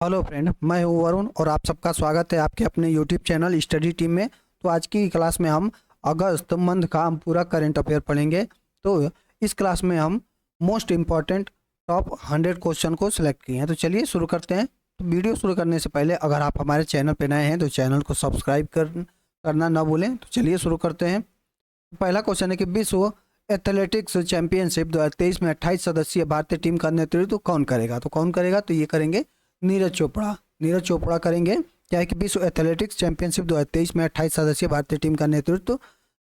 Hello friend, मैं हूं वरुण और आप सबका स्वागत है आपके अपने यूट्यूब चैनल स्टडी टीम में। तो आज की क्लास में हम अगस्त मंथ का हम पूरा करंट अफेयर पढ़ेंगे। तो इस क्लास में हम मोस्ट इम्पॉर्टेंट टॉप 100 क्वेश्चन को सिलेक्ट किए हैं। तो चलिए शुरू करते हैं। तो वीडियो शुरू करने से पहले अगर आप हमारे चैनल पर नए हैं तो चैनल को सब्सक्राइब करना ना भूलें। तो चलिए शुरू करते हैं। पहला क्वेश्चन है कि विश्व एथलेटिक्स चैंपियनशिप 2023 में 28 सदस्यीय भारतीय टीम का नेतृत्व कौन करेगा? तो कौन करेगा? तो ये करेंगे नीरज चोपड़ा। नीरज चोपड़ा करेंगे। क्या है कि विश्व एथलेटिक्स चैंपियनशिप 2023 में 28 सदस्यीय भारतीय टीम का नेतृत्व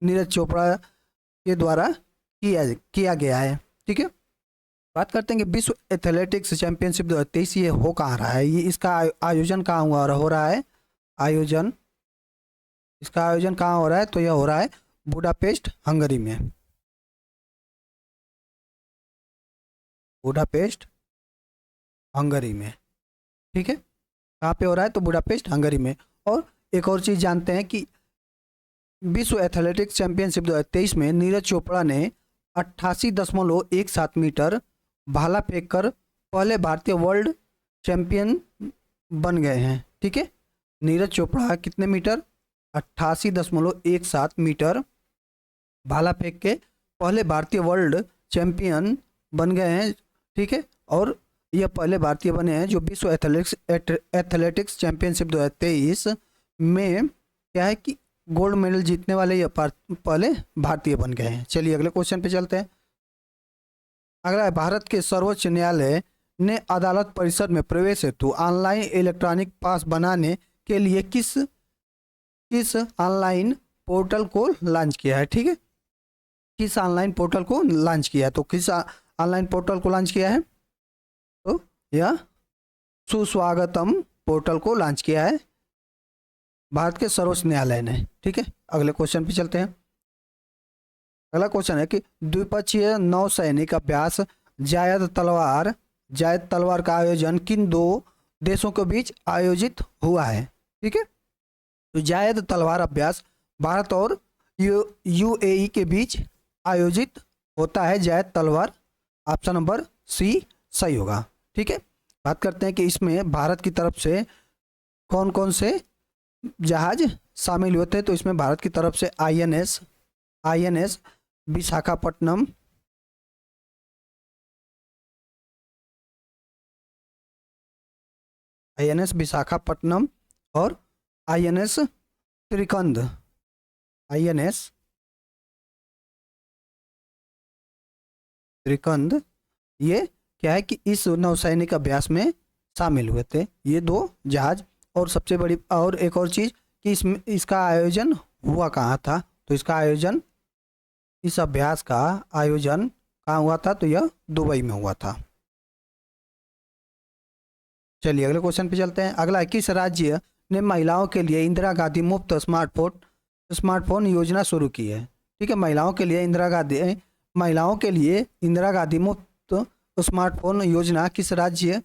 नीरज चोपड़ा के द्वारा किया गया है। ठीक है, बात करते हैं कि विश्व एथलेटिक्स चैंपियनशिप 2023 ये हो कहाँ रहा है, ये इसका आयोजन कहाँ हुआ और हो रहा है? इसका आयोजन कहाँ हो रहा है? तो यह हो रहा है बुडापेस्ट, हंगरी में। बुडापेस्ट, हंगरी में। ठीक है, कहाँ पे हो रहा है? तो बुडापेस्ट, हंगरी में। और एक और चीज़ जानते हैं कि विश्व एथलेटिक्स चैंपियनशिप 2023 में नीरज चोपड़ा ने 88.17 मीटर भाला फेंक कर पहले भारतीय वर्ल्ड चैंपियन बन गए हैं। ठीक है, नीरज चोपड़ा कितने मीटर? 88.17 मीटर भाला फेंक के पहले भारतीय वर्ल्ड चैंपियन बन गए हैं। ठीक है, और यह पहले भारतीय बने हैं जो विश्व एथलेटिक्स चैंपियनशिप 2023 में क्या है कि गोल्ड मेडल जीतने वाले यह पहले भारतीय बन गए हैं। चलिए अगले क्वेश्चन पे चलते हैं। अगला है, भारत के सर्वोच्च न्यायालय ने अदालत परिसर में प्रवेश हेतु ऑनलाइन इलेक्ट्रॉनिक पास बनाने के लिए किस ऑनलाइन पोर्टल को लॉन्च किया है? ठीक है, किस ऑनलाइन पोर्टल को लॉन्च किया है? तो किस ऑनलाइन पोर्टल को लॉन्च किया है? तो यह सुस्वागतम पोर्टल को लॉन्च किया है भारत के सर्वोच्च न्यायालय ने। ठीक है, अगले क्वेश्चन पे चलते हैं। अगला क्वेश्चन है कि द्विपक्षीय नौसैनिक अभ्यास जायद तलवार का आयोजन किन दो देशों के बीच आयोजित हुआ है? ठीक है, तो जायद तलवार अभ्यास भारत और यूएई के बीच आयोजित होता है। जायद तलवार, ऑप्शन नंबर सी सही होगा। ठीक है, बात करते हैं कि इसमें भारत की तरफ से कौन कौन से जहाज शामिल हुए थे। तो इसमें भारत की तरफ से आईएनएस विशाखापट्टनम, और आईएनएस त्रिकंद, ये क्या है कि इस नौसैनिक अभ्यास में शामिल हुए थे ये दो जहाज। और सबसे बड़ी और एक और चीज़ कि इसका आयोजन हुआ कहाँ था? तो इस अभ्यास का आयोजन कहाँ हुआ था? तो यह दुबई में हुआ था। चलिए अगले क्वेश्चन पे चलते हैं। अगला, किस राज्य ने महिलाओं के लिए इंदिरा गांधी मुफ्त स्मार्टफोन योजना शुरू की है? ठीक है, महिलाओं के लिए इंदिरा गांधी मुफ्त स्मार्टफोन योजना किस राज्य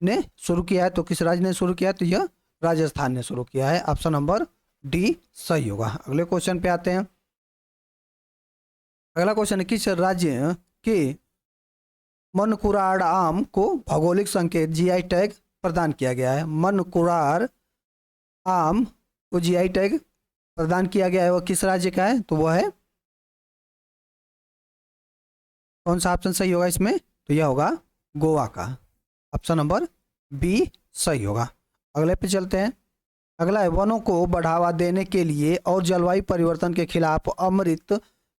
ने शुरू किया है? तो किस राज्य ने शुरू किया है? तो यह राजस्थान ने शुरू किया है। ऑप्शन नंबर डी सही होगा। अगले क्वेश्चन पे आते हैं। अगला क्वेश्चन है, किस राज्य के मनकुरार आम को भौगोलिक संकेत जीआई टैग प्रदान किया गया है? मनकुरार आम को जीआई टैग प्रदान किया गया है, वह किस राज्य का है? तो वह है, कौन सा ऑप्शन सही होगा इसमें? तो यह होगा गोवा का। ऑप्शन नंबर बी सही होगा। अगले पे चलते हैं। अगला है, वनों को बढ़ावा देने के लिए और जलवायु परिवर्तन के खिलाफ अमृत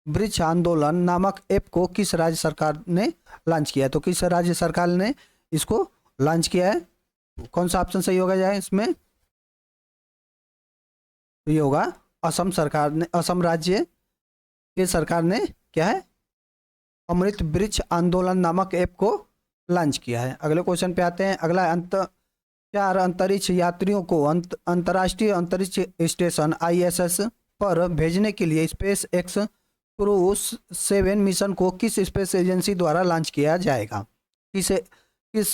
वृक्ष आंदोलन नामक ऐप को किस राज्य सरकार ने लॉन्च किया है? तो किस राज्य सरकार ने इसको लॉन्च किया है? कौन सा ऑप्शन सही होगा जाए इसमें? तो ये होगा असम राज्य के सरकार ने क्या है, अमृत वृक्ष आंदोलन नामक ऐप को लॉन्च किया है। अगले क्वेश्चन पे आते हैं। अगला, अंतरिक्ष यात्रियों को अंतर्राष्ट्रीय अंतरिक्ष स्टेशन ISS पर भेजने के लिए स्पेस एक्स क्रू 7 मिशन को किस स्पेस एजेंसी द्वारा लॉन्च किया जाएगा? किस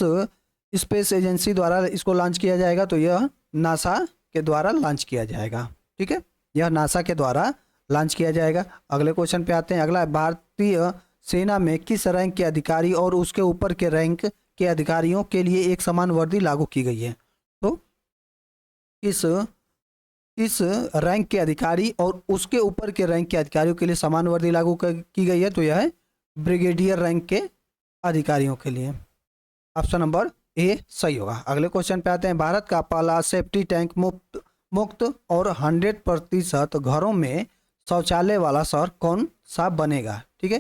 स्पेस एजेंसी द्वारा इसको लॉन्च किया जाएगा? तो यह नासा के द्वारा लॉन्च किया जाएगा। ठीक है, यह नासा के द्वारा लॉन्च किया जाएगा। अगले क्वेश्चन पे आते हैं। अगला, भारतीय सेना में किस रैंक के अधिकारी और उसके ऊपर के रैंक के अधिकारियों के लिए एक समान वर्दी लागू की गई है? इस रैंक के अधिकारी और उसके ऊपर के रैंक के अधिकारियों के लिए समान वर्दी लागू की गई है? तो यह है ब्रिगेडियर रैंक के अधिकारियों के लिए। ऑप्शन नंबर ए सही होगा। अगले क्वेश्चन पे आते हैं। भारत का पहला सेफ्टी टैंक मुक्त और 100% घरों में शौचालय वाला शहर कौन सा बनेगा? ठीक है,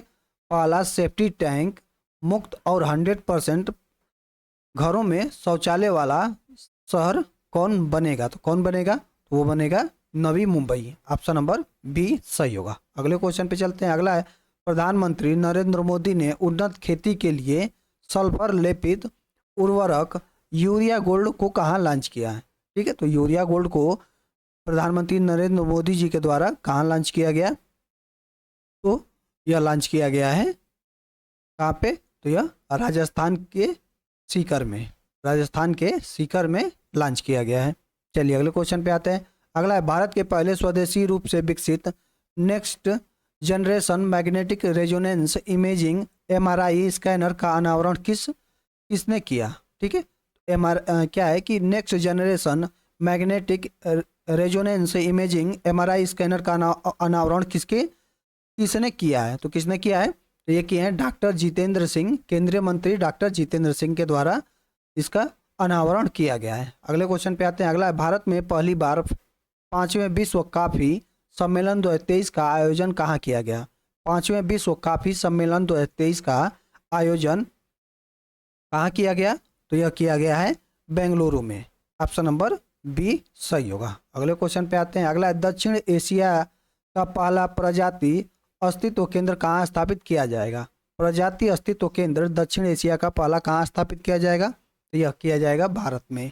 पहला सेफ्टी टैंक मुक्त और 100% घरों में शौचालय वाला शहर कौन बनेगा? तो कौन बनेगा? तो वो बनेगा Navi Mumbai. Option number B सही होगा। अगले क्वेश्चन पे चलते हैं। अगला है, प्रधानमंत्री नरेंद्र मोदी ने उन्नत खेती के लिए सल्फर लेपित उर्वरक यूरिया गोल्ड को कहाँ लॉन्च किया है? ठीक है, तो यूरिया गोल्ड को प्रधानमंत्री नरेंद्र मोदी जी के द्वारा कहाँ लॉन्च किया गया? तो यह लॉन्च किया गया है कहाँ पे? तो यह राजस्थान के सीकर में, राजस्थान के सीकर में लॉन्च किया गया है। चलिए अगले क्वेश्चन पे आते हैं। अगला है, भारत के पहले स्वदेशी रूप से विकसित next generation magnetic resonance imaging MRI scanner का अनावरण किसने किया? ठीक है, क्या है कि next generation magnetic resonance imaging MRI scanner का अनावरण किसने किया है? तो किसने किया है? तो ये किए हैं डॉक्टर जितेंद्र सिंह, केंद्रीय मंत्री डॉक्टर जितेंद्र सिंह के द्वारा इसका अनावरण किया गया है। अगले क्वेश्चन पे आते हैं। अगला है, भारत में पहली बार 5वें विश्व कॉफी सम्मेलन 2023 का आयोजन कहाँ किया गया? 5वें विश्व कॉफी सम्मेलन 2023 का आयोजन कहाँ किया गया? तो यह किया गया है बेंगलुरु में। ऑप्शन नंबर बी सही होगा। अगले क्वेश्चन पे आते हैं। अगला है, दक्षिण एशिया का पहला प्रजाति अस्तित्व केंद्र कहाँ स्थापित किया जाएगा? प्रजाति अस्तित्व केंद्र दक्षिण एशिया का पहला कहाँ स्थापित किया जाएगा? तो यह किया जाएगा भारत में।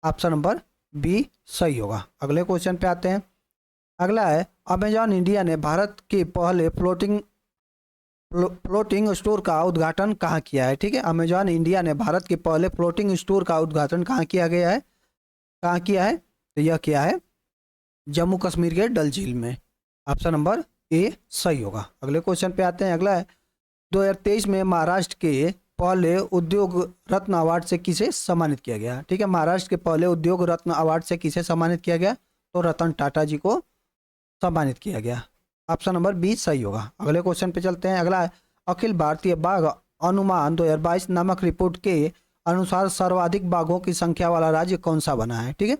ऑप्शन नंबर बी सही होगा। अगले क्वेश्चन पे आते हैं। अगला है, अमेजॉन इंडिया ने भारत के पहले फ्लोटिंग स्टोर का उद्घाटन कहाँ किया है? ठीक है, अमेजॉन इंडिया ने भारत के पहले फ्लोटिंग स्टोर का उद्घाटन कहाँ किया गया है? कहाँ किया है? तो यह किया है जम्मू कश्मीर के डल झील में। ऑप्शन नंबर ए सही होगा। अगले क्वेश्चन पे आते हैं। अगला है, 2023 में महाराष्ट्र के पहले उद्योग रत्न अवार्ड से किसे सम्मानित किया गया? ठीक है, महाराष्ट्र के पहले उद्योग रत्न अवार्ड से किसे सम्मानित किया गया? तो रतन टाटा जी को सम्मानित किया गया। ऑप्शन नंबर बी सही होगा। अगले क्वेश्चन पे चलते हैं। अगला है, अखिल भारतीय बाघ अनुमान 2022 नामक रिपोर्ट के अनुसार सर्वाधिक बाघों की संख्या वाला राज्य कौन सा बना है? ठीक है,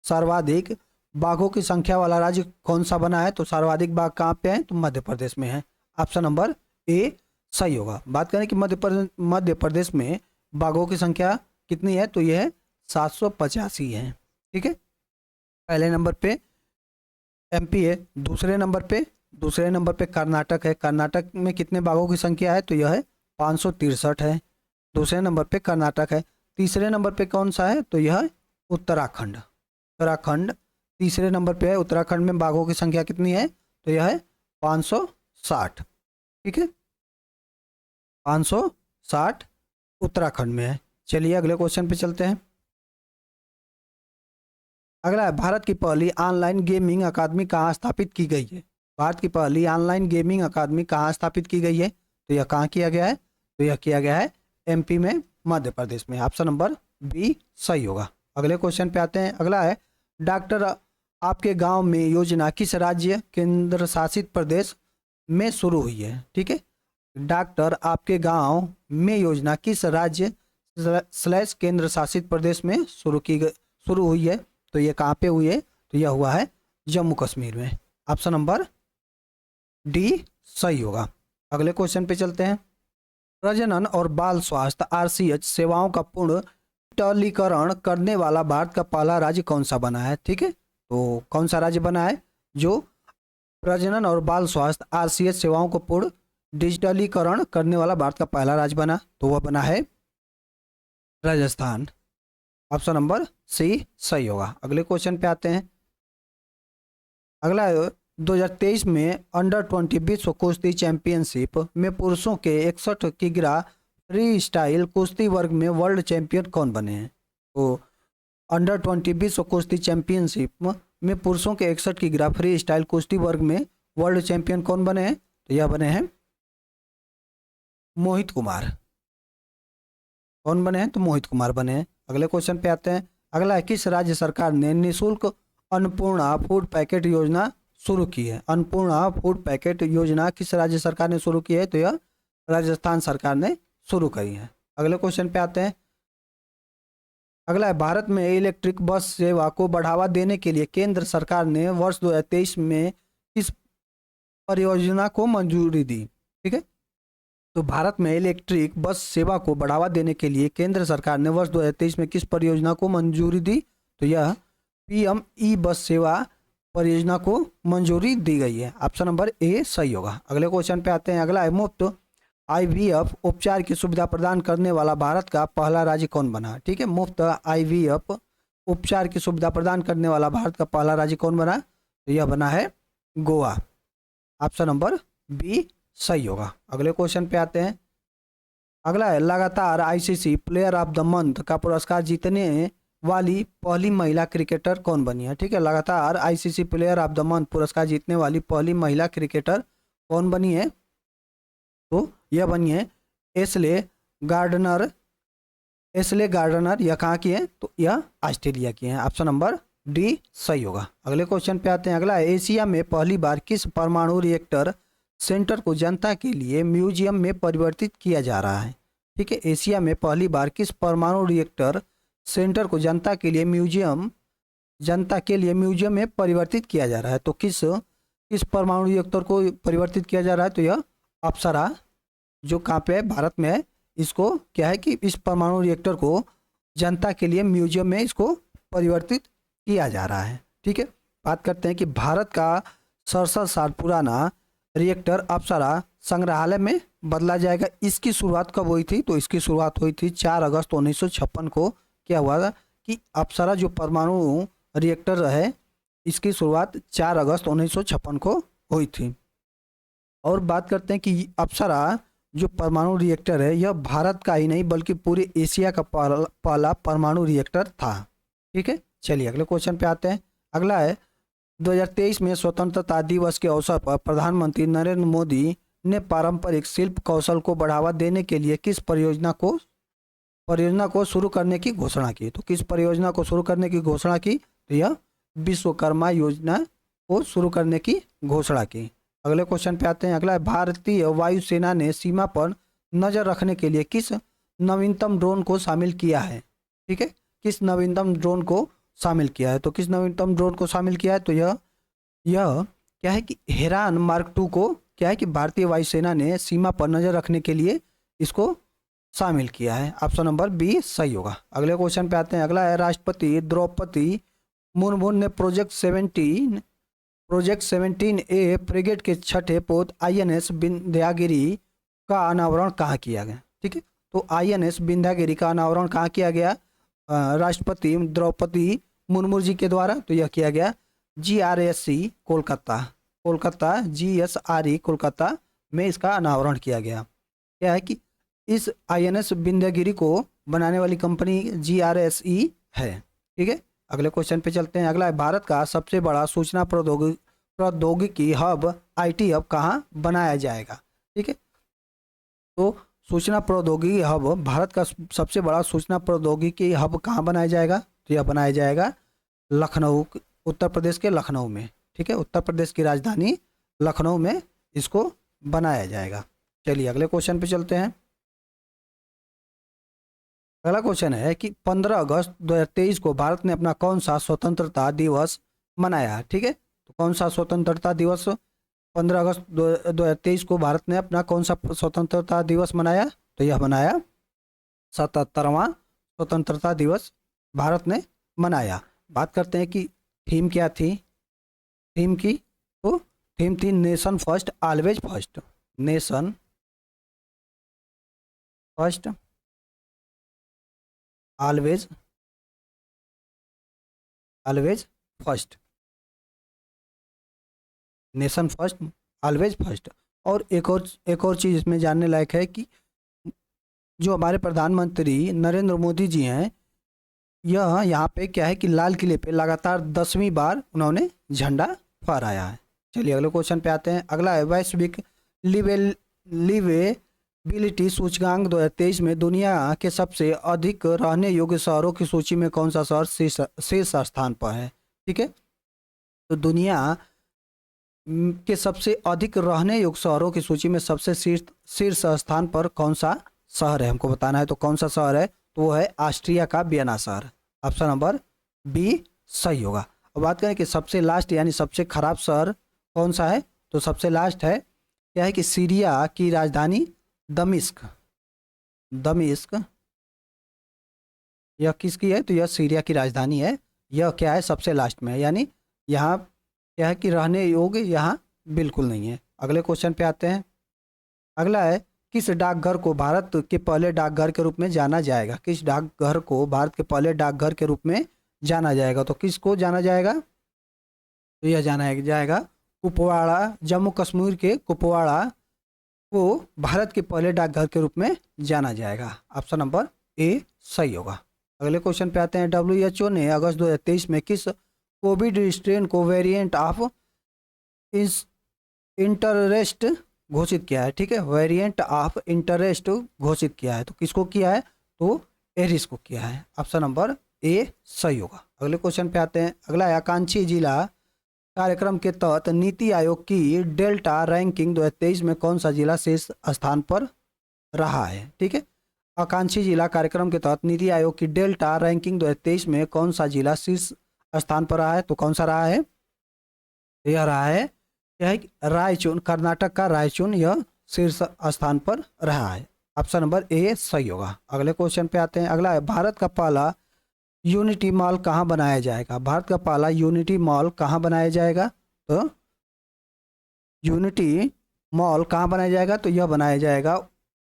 सर्वाधिक बाघों की संख्या वाला राज्य कौन सा बना है? तो सर्वाधिक बाघ कहाँ पे है? तो मध्य प्रदेश में है। ऑप्शन नंबर ए सही होगा। बात करें कि मध्य प्रदेश में बाघों की संख्या कितनी है? तो यह है 785 है। ठीक है, पहले नंबर पे एमपी है, दूसरे नंबर पे कर्नाटक है। कर्नाटक में कितने बाघों की संख्या है? तो यह है 563 है। दूसरे नंबर पे कर्नाटक है। तीसरे नंबर पे कौन सा है? तो यह है उत्तराखंड तीसरे नंबर पे है। उत्तराखंड में बाघों की संख्या कितनी है? तो यह है 560। ठीक है, 560 उत्तराखंड में है। चलिए अगले क्वेश्चन पे चलते हैं। अगला है, भारत की पहली ऑनलाइन गेमिंग अकादमी कहाँ स्थापित की गई है? भारत की पहली ऑनलाइन गेमिंग अकादमी कहाँ स्थापित की गई है? तो यह कहाँ किया गया है? तो यह किया गया है एमपी में, मध्य प्रदेश में। ऑप्शन नंबर बी सही होगा। अगले क्वेश्चन पे आते हैं। अगला है, डॉक्टर आपके गांव में योजना किस राज्य केंद्र शासित प्रदेश में शुरू हुई है? ठीक है, डॉक्टर आपके गांव में योजना किस राज्य / केंद्र शासित प्रदेश में शुरू हुई है? तो ये कहाँ पे हुई है? तो यह हुआ है जम्मू कश्मीर में। ऑप्शन नंबर डी सही होगा। अगले क्वेश्चन पे चलते हैं। प्रजनन और बाल स्वास्थ्य आरसीएच सेवाओं का पूर्ण डिजिटलीकरण करने वाला भारत का पहला राज्य कौन सा बना है? ठीक है, तो कौन सा राज्य बना है जो प्रजनन और बाल स्वास्थ्य आरसीएच सेवाओं को पूर्ण डिजिटलीकरण करने वाला भारत का पहला राज्य बना? तो वह बना है राजस्थान। ऑप्शन नंबर सी सही होगा। अगले क्वेश्चन पे आते हैं। अगला 2023 में अंडर 20 विश्व कुश्ती चैंपियनशिप में पुरुषों के 61 किग्रा फ्री स्टाइल कुश्ती वर्ग में वर्ल्ड चैंपियन कौन बने हैं? तो अंडर 20 विश्व कुश्ती चैंपियनशिप में पुरुषों के 61 किग्रा फ्री स्टाइल कुश्ती वर्ग में वर्ल्ड चैंपियन कौन बने हैं? तो यह बने हैं मोहित कुमार। कौन बने हैं? तो मोहित कुमार बने हैं। अगले क्वेश्चन पे आते हैं। अगला है किस राज्य सरकार ने निःशुल्क अन्नपूर्णा फूड पैकेट योजना शुरू की है? अन्नपूर्णा फूड पैकेट योजना किस राज्य सरकार ने शुरू की है? तो यह राजस्थान सरकार ने शुरू करी है। अगले क्वेश्चन पे आते हैं। अगला है भारत में इलेक्ट्रिक बस सेवा को बढ़ावा देने के लिए केंद्र सरकार ने वर्ष 2023 में किस परियोजना को मंजूरी दी? ठीक है, तो भारत में इलेक्ट्रिक बस सेवा को बढ़ावा देने के लिए केंद्र सरकार ने वर्ष 2023 में किस परियोजना को मंजूरी दी? तो यह पीएम ई बस सेवा परियोजना को मंजूरी दी गई है। ऑप्शन नंबर ए सही होगा। अगले क्वेश्चन पे आते हैं। अगला है मुफ्त आईवीएफ उपचार की सुविधा प्रदान करने वाला भारत का पहला राज्य कौन बना? ठीक है, मुफ्त आईवीएफ उपचार की सुविधा प्रदान करने वाला भारत का पहला राज्य कौन बना? तो यह बना है गोवा। ऑप्शन नंबर बी सही होगा। अगले क्वेश्चन पे आते हैं। अगला है लगातार ICC player of the month का पुरस्कार जीतने वाली पहली महिला क्रिकेटर कौन बनी है? ठीक है, लगातार ICC player of the month पुरस्कार जीतने वाली पहली महिला क्रिकेटर कौन बनी है? तो यह बनी है एशले गार्डनर। एशले गार्डनर यह कहाँ की है? तो यह ऑस्ट्रेलिया की है। ऑप्शन नंबर डी सही होगा। अगले क्वेश्चन पे आते हैं। अगला है एशिया में पहली बार किस परमाणु रिएक्टर सेंटर को जनता के लिए म्यूजियम में परिवर्तित किया जा रहा है? ठीक है, एशिया में पहली बार किस परमाणु रिएक्टर सेंटर को जनता के लिए म्यूजियम में परिवर्तित किया जा रहा है? तो किस परमाणु रिएक्टर को परिवर्तित किया जा रहा है? तो यह अप्सरा जो कहाँ पे है? भारत में है। इसको क्या है कि इस परमाणु रिएक्टर को जनता के लिए म्यूजियम में इसको परिवर्तित किया जा रहा है। ठीक है, बात करते हैं कि भारत का 67 साल पुराना रिएक्टर अप्सरा संग्रहालय में बदला जाएगा। इसकी शुरुआत कब हुई थी? तो इसकी शुरुआत हुई थी 4 अगस्त 1956 को। क्या हुआ था कि अप्सरा जो परमाणु रिएक्टर है इसकी शुरुआत 4 अगस्त 1956 को हुई थी। और बात करते हैं कि अप्सरा जो परमाणु रिएक्टर है यह भारत का ही नहीं बल्कि पूरे एशिया का पहला परमाणु रिएक्टर था। ठीक है, चलिए अगले क्वेश्चन पे आते हैं। अगला है 2023 में स्वतंत्रता दिवस के अवसर पर प्रधानमंत्री नरेंद्र मोदी ने पारंपरिक शिल्प कौशल को बढ़ावा देने के लिए किस परियोजना को शुरू करने की घोषणा की? तो किस परियोजना को शुरू करने की घोषणा की? तो यह विश्वकर्मा योजना को शुरू करने की घोषणा की। अगले क्वेश्चन पे आते हैं। अगला है भारतीय वायुसेना ने सीमा पर नजर रखने के लिए किस नवीनतम ड्रोन को शामिल किया है? ठीक है, किस नवीनतम ड्रोन को शामिल किया है? तो किस नवीनतम ड्रोन को शामिल किया है? तो यह क्या है कि हेरान मार्क 2 को क्या है कि भारतीय वायुसेना ने सीमा पर नजर रखने के लिए इसको शामिल किया है। ऑप्शन नंबर बी सही होगा। अगले क्वेश्चन पे आते हैं। अगला है राष्ट्रपति द्रौपदी मुर्मू ने प्रोजेक्ट 17A फ्रिगेट के छठे पोत INS विंध्यागिरी का अनावरण कहाँ किया गया? ठीक है, तो INS विंध्यागिरी का अनावरण कहाँ किया गया? राष्ट्रपति द्रौपदी मुर्मू जी के द्वारा। तो यह किया गया GRSE कोलकाता GSRE कोलकाता में इसका अनावरण किया गया। क्या है कि इस INS विंध्यागिरी को बनाने वाली कंपनी GRSE है। ठीक है, अगले क्वेश्चन पे चलते हैं। अगला है भारत का सबसे बड़ा सूचना प्रौद्योगिकी हब IT हब कहाँ बनाया जाएगा? ठीक है, तो सूचना प्रौद्योगिकी हब भारत का सबसे बड़ा सूचना प्रौद्योगिकी हब कहाँ बनाया जाएगा? तो यह बनाया जाएगा लखनऊ, उत्तर प्रदेश के लखनऊ में। ठीक है, उत्तर प्रदेश की राजधानी लखनऊ में इसको बनाया जाएगा। चलिए अगले क्वेश्चन पे चलते हैं। अगला क्वेश्चन है कि 15 अगस्त 2023 को भारत ने अपना कौन सा स्वतंत्रता दिवस मनाया? ठीक है, तो कौन सा स्वतंत्रता दिवस 15 अगस्त 2023 को भारत ने अपना कौन सा स्वतंत्रता दिवस मनाया? तो यह मनाया 77वां स्वतंत्रता दिवस भारत ने मनाया। बात करते हैं कि थीम क्या थी? थीम थी nation first always first. Nation first always first. Nation first always first. और एक और चीज़ इसमें जानने लायक है कि जो हमारे प्रधानमंत्री नरेंद्र मोदी जी हैं यह यहाँ पे क्या है कि लाल किले पे लगातार 10वीं बार उन्होंने झंडा फहराया है। चलिए अगले क्वेश्चन पे आते हैं। अगला है वैश्विक बिलिटी सूचकांक 2023 में दुनिया के सबसे अधिक रहने योग्य शहरों की सूची में कौन सा शहर शीर्ष स्थान पर है? ठीक है, तो दुनिया के सबसे अधिक रहने योग्य शहरों की सूची में सबसे शीर्ष स्थान पर कौन सा शहर है हमको बताना है। तो कौन सा शहर है? तो वो है ऑस्ट्रिया का वियना शहर। ऑप्शन नंबर बी सही होगा। अब बात करें कि सबसे लास्ट यानी सबसे खराब शहर कौन सा है, तो सबसे लास्ट है क्या है कि सीरिया की राजधानी दमिश्क। दमिश्क यह किसकी है? तो यह सीरिया की राजधानी है। यह क्या है? सबसे लास्ट में है, यानी यहाँ क्या है कि रहने योग्य यहाँ बिल्कुल नहीं है। अगले क्वेश्चन पे आते हैं। अगला है किस डाकघर को भारत के पहले डाकघर के रूप में जाना जाएगा? किस डाकघर को भारत के पहले डाकघर के रूप में जाना जाएगा? तो किसको जाना जाएगा? तो यह जाना जाएगा कुपवाड़ा, जम्मू कश्मीर के कुपवाड़ा को भारत के पहले डाकघर के रूप में जाना जाएगा। ऑप्शन नंबर ए सही होगा। अगले क्वेश्चन पे आते हैं। WHO ने अगस्त 2023 में किस कोविड स्ट्रेन को वेरिएंट ऑफ इंटरेस्ट घोषित किया है? ठीक है, वेरिएंट ऑफ इंटरेस्ट घोषित किया है। तो किसको किया है? तो एरिस को किया है। ऑप्शन नंबर ए सही होगा। अगले क्वेश्चन पे आते हैं। अगला है आकांक्षी जिला कार्यक्रम के तहत नीति आयोग की डेल्टा रैंकिंग 2023 में कौन सा जिला शीर्ष स्थान पर रहा है? ठीक है, आकांक्षी जिला कार्यक्रम के तहत नीति आयोग की डेल्टा रैंकिंग 2023 में कौन सा जिला शीर्ष स्थान पर रहा है? तो कौन सा रहा है? यह रहा है क्या है? रायचून, कर्नाटक का रायचून यह शीर्ष स्थान पर रहा है। ऑप्शन नंबर ए सही होगा। अगले क्वेश्चन पे आते हैं। अगला है भारत का पहला यूनिटी मॉल कहाँ बनाया जाएगा? भारत का पहला यूनिटी मॉल कहाँ बनाया जाएगा? तो यूनिटी मॉल कहाँ बनाया जाएगा? तो यह बनाया जाएगा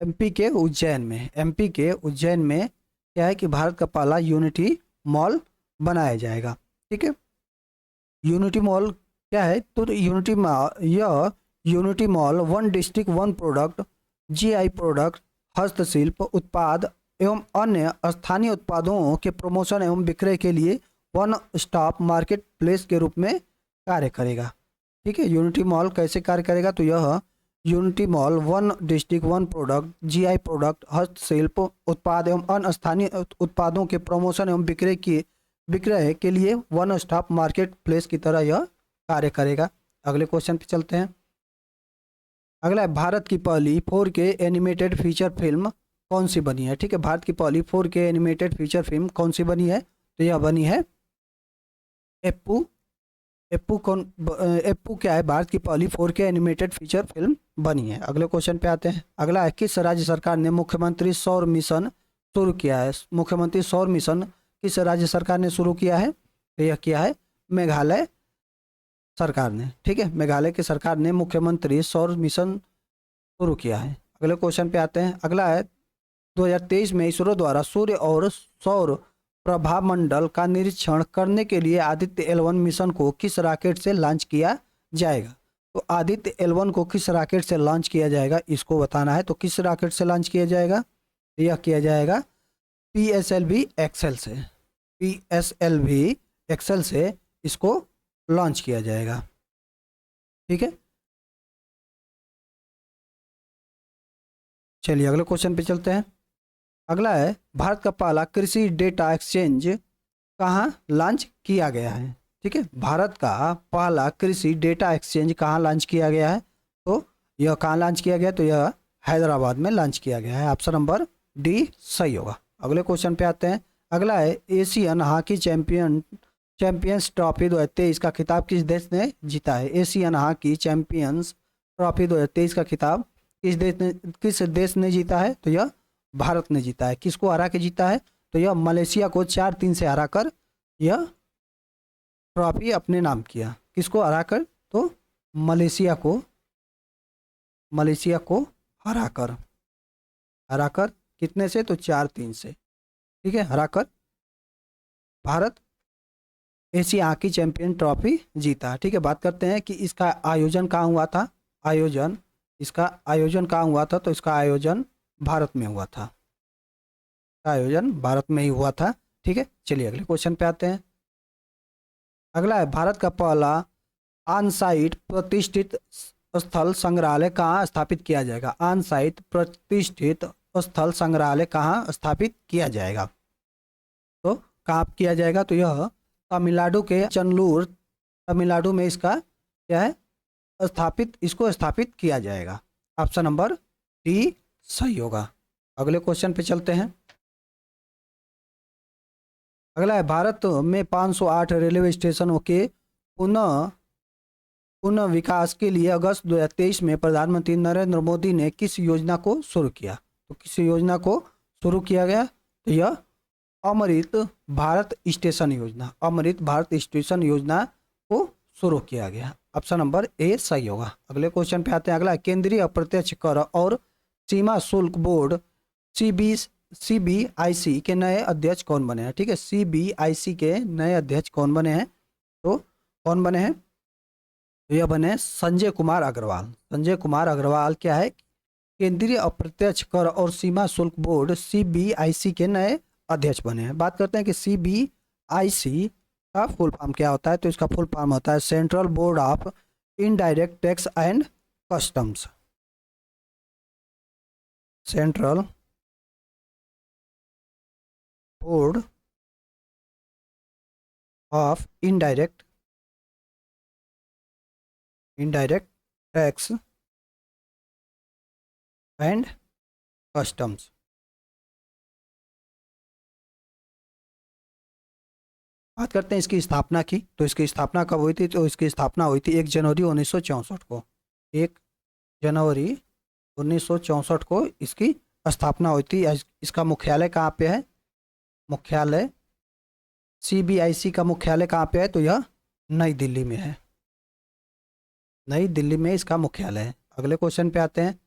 एमपी के उज्जैन में। एमपी के उज्जैन में क्या है कि भारत का पहला यूनिटी मॉल बनाया जाएगा। ठीक है, यूनिटी मॉल क्या है? तो यूनिटी यह unity mall one district one product, GI product, हस्तशिल्प उत्पाद एवं अन्य स्थानीय उत्पादों के प्रमोशन एवं विक्रय के लिए वन स्टॉप मार्केट प्लेस के रूप में कार्य करेगा। ठीक है, यूनिटी मॉल कैसे कार्य करेगा? तो यह unity mall one district one product, GI product, हस्तशिल्प उत्पाद एवं अन्य स्थानीय उत्पादों के प्रमोशन एवं विक्रय के लिए वन स्टॉप मार्केट प्लेस की तरह यह कार्य करेगा। अगले क्वेश्चन पे चलते हैं। अगला है भारत की पहली 4K एनिमेटेड फीचर फिल्म कौन सी बनी है? ठीक है, भारत की पहली 4K एनिमेटेड फीचर फिल्म कौन सी बनी है? तो यह बनी है एप्पू। एप्पू क्या है? भारत की पहली 4K एनिमेटेड फीचर फिल्म बनी है। अगले क्वेश्चन पे आते हैं। अगला है किस राज्य सरकार ने मुख्यमंत्री सौर मिशन शुरू किया है? मुख्यमंत्री सौर मिशन किस राज्य सरकार ने शुरू किया है? तो यह किया है मेघालय सरकार ने। ठीक है, मेघालय की सरकार ने मुख्यमंत्री सौर मिशन शुरू किया है। अगले क्वेश्चन पे आते हैं। अगला है 2023 में इसरो द्वारा सूर्य और सौर प्रभाव मंडल का निरीक्षण करने के लिए आदित्य L1 मिशन को किस रॉकेट से लॉन्च किया जाएगा? तो आदित्य L1 को किस रॉकेट से लॉन्च किया जाएगा इसको बताना है। तो किस रॉकेट से लॉन्च किया जाएगा? यह किया जाएगा PSLV एक्सेल से। PSLV एक्सेल से इसको लॉन्च किया जाएगा। ठीक है, चलिए अगले क्वेश्चन पे चलते हैं। अगला है भारत का पहला कृषि डेटा एक्सचेंज कहाँ लॉन्च किया गया है? ठीक है, भारत का पहला कृषि डेटा एक्सचेंज कहाँ लॉन्च किया गया है? तो यह कहाँ लॉन्च किया गया? तो यह हैदराबाद में लॉन्च किया गया है। ऑप्शन नंबर डी सही होगा। अगले क्वेश्चन पे आते हैं। अगला है एशियन हॉकी चैंपियंस ट्रॉफी 2023 का खिताब किस देश ने जीता है? एशियन हॉकी चैंपियंस ट्रॉफी 2023 का खिताब किस देश ने जीता है? तो यह भारत ने जीता है। किसको हरा के जीता है? तो यह मलेशिया को 4-3 से हराकर यह ट्रॉफी अपने नाम किया। किसको हराकर? तो मलेशिया को हराकर कितने से? तो 4-3 से। ठीक है, हराकर Bharat Asia hockey champion trophy जीता। ठीक है, बात करते हैं कि इसका आयोजन कहाँ हुआ था। इसका आयोजन कहाँ हुआ था? तो इसका आयोजन भारत में हुआ था। आयोजन भारत में ही हुआ था। ठीक है, चलिए अगले क्वेश्चन पे आते हैं। अगला है भारत का पहला ऑन साइट प्रतिष्ठित स्थल संग्रहालय कहाँ स्थापित किया जाएगा? ऑन साइट प्रतिष्ठित स्थल संग्रहालय कहाँ स्थापित किया जाएगा? तो कहाँ किया जाएगा? तो यह तमिलनाडु के चेन्नूर, तमिलनाडु में इसका क्या है इसको स्थापित किया जाएगा। ऑप्शन नंबर डी सही होगा। अगले क्वेश्चन पे चलते हैं। अगला है, भारत में 508 रेलवे स्टेशनों के पुनः पुनः विकास के लिए अगस्त 2023 में प्रधानमंत्री नरेंद्र मोदी ने किस योजना को शुरू किया? तो किस योजना को शुरू किया गया? तो यह अमृत भारत स्टेशन योजना, अमृत भारत स्टेशन योजना को शुरू किया गया। ऑप्शन नंबर ए सही होगा। अगले क्वेश्चन पे आते हैं। अगला, केंद्रीय अप्रत्यक्ष कर और सीमा शुल्क बोर्ड सीबीआईसी के नए अध्यक्ष कौन बने हैं? ठीक है, सीबीआईसी के नए अध्यक्ष कौन बने हैं? तो कौन बने हैं? तो यह बने संजय कुमार अग्रवाल। संजय कुमार अग्रवाल क्या है? केंद्रीय अप्रत्यक्ष कर और सीमा शुल्क बोर्ड सीबीआईसी के नए अध्यक्ष बने हैं। बात करते हैं कि सीबीआईसी का फुल फॉर्म क्या होता है? तो इसका फुल फॉर्म होता है central board of indirect tax and customs. Central board of indirect tax and customs. बात करते हैं इसकी स्थापना की। तो इसकी स्थापना कब हुई थी? तो इसकी स्थापना हुई थी 1 जनवरी 1964 को। 1 जनवरी 1964 को इसकी स्थापना हुई थी। इसका मुख्यालय कहाँ पे है? मुख्यालय सीबीआईसी का मुख्यालय कहाँ पे है? तो यह नई दिल्ली में है। नई दिल्ली में इसका मुख्यालय है। अगले क्वेश्चन पे आते हैं।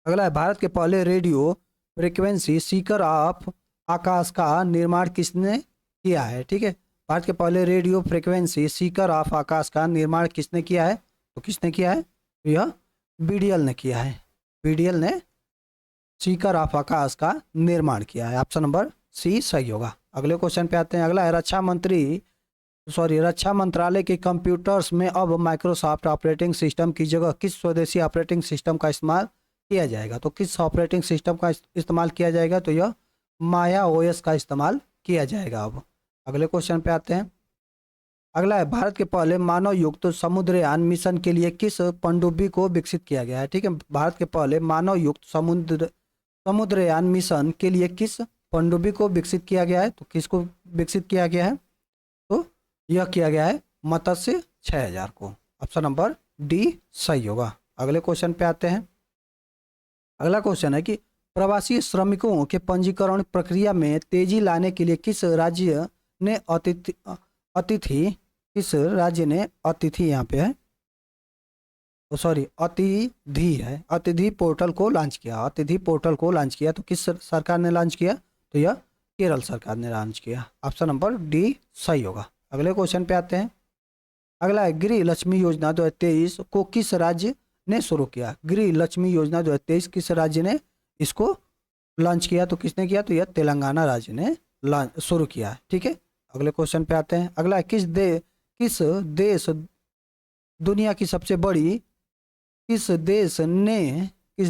अगला है, भारत के पहले रेडियो फ्रिक्वेंसी सीकर ऑफ आकाश का निर्माण किसने किया है? ठीक है, भारत के पहले रेडियो फ्रिक्वेंसी सीकर ऑफ आकाश का निर्माण किसने किया है? तो किसने किया है? तो यह बीडीएल ने किया है। बीडीएल ने सीकर ऑफ आकाश का निर्माण किया है। ऑप्शन नंबर सी सही होगा। अगले क्वेश्चन पे आते हैं। अगला है, रक्षा मंत्रालय के कंप्यूटर्स में अब माइक्रोसॉफ्ट ऑपरेटिंग सिस्टम की जगह किस स्वदेशी ऑपरेटिंग सिस्टम का इस्तेमाल किया जाएगा? तो किस ऑपरेटिंग सिस्टम का इस्तेमाल किया जाएगा? तो यह माया ओएस का इस्तेमाल किया जाएगा। अब अगले क्वेश्चन पे आते हैं। अगला है, भारत के पहले मानव युक्त समुद्रयान मिशन के लिए किस पनडुब्बी को विकसित किया गया है? ठीक है, भारत के पहले मानव युक्त समुद्रयान मिशन के लिए किस पनडुब्बी को विकसित किया गया है? तो किसको विकसित किया गया है? तो यह किया गया है मत्स्य 6000 को। ऑप्शन नंबर डी सही होगा। अगले क्वेश्चन पे आते हैं। अगला क्वेश्चन है कि प्रवासी श्रमिकों के पंजीकरण प्रक्रिया में तेजी लाने के लिए किस राज्य ने अतिथि यहाँ पे है, अतिथि पोर्टल को लॉन्च किया। अतिथि पोर्टल को लॉन्च किया। तो किस सरकार ने लॉन्च किया? तो यह केरल सरकार ने लॉन्च किया। ऑप्शन नंबर डी सही होगा। अगले क्वेश्चन पे आते हैं। अगला है, गृह लक्ष्मी योजना 2023 को किस राज्य ने शुरू किया? गृह लक्ष्मी योजना 2023 किस राज्य ने इसको लॉन्च किया? तो किसने किया? तो यह तेलंगाना राज्य ने शुरू किया। ठीक है, अगले क्वेश्चन पे आते हैं। अगला है, किस देश दुनिया की सबसे बड़ी किस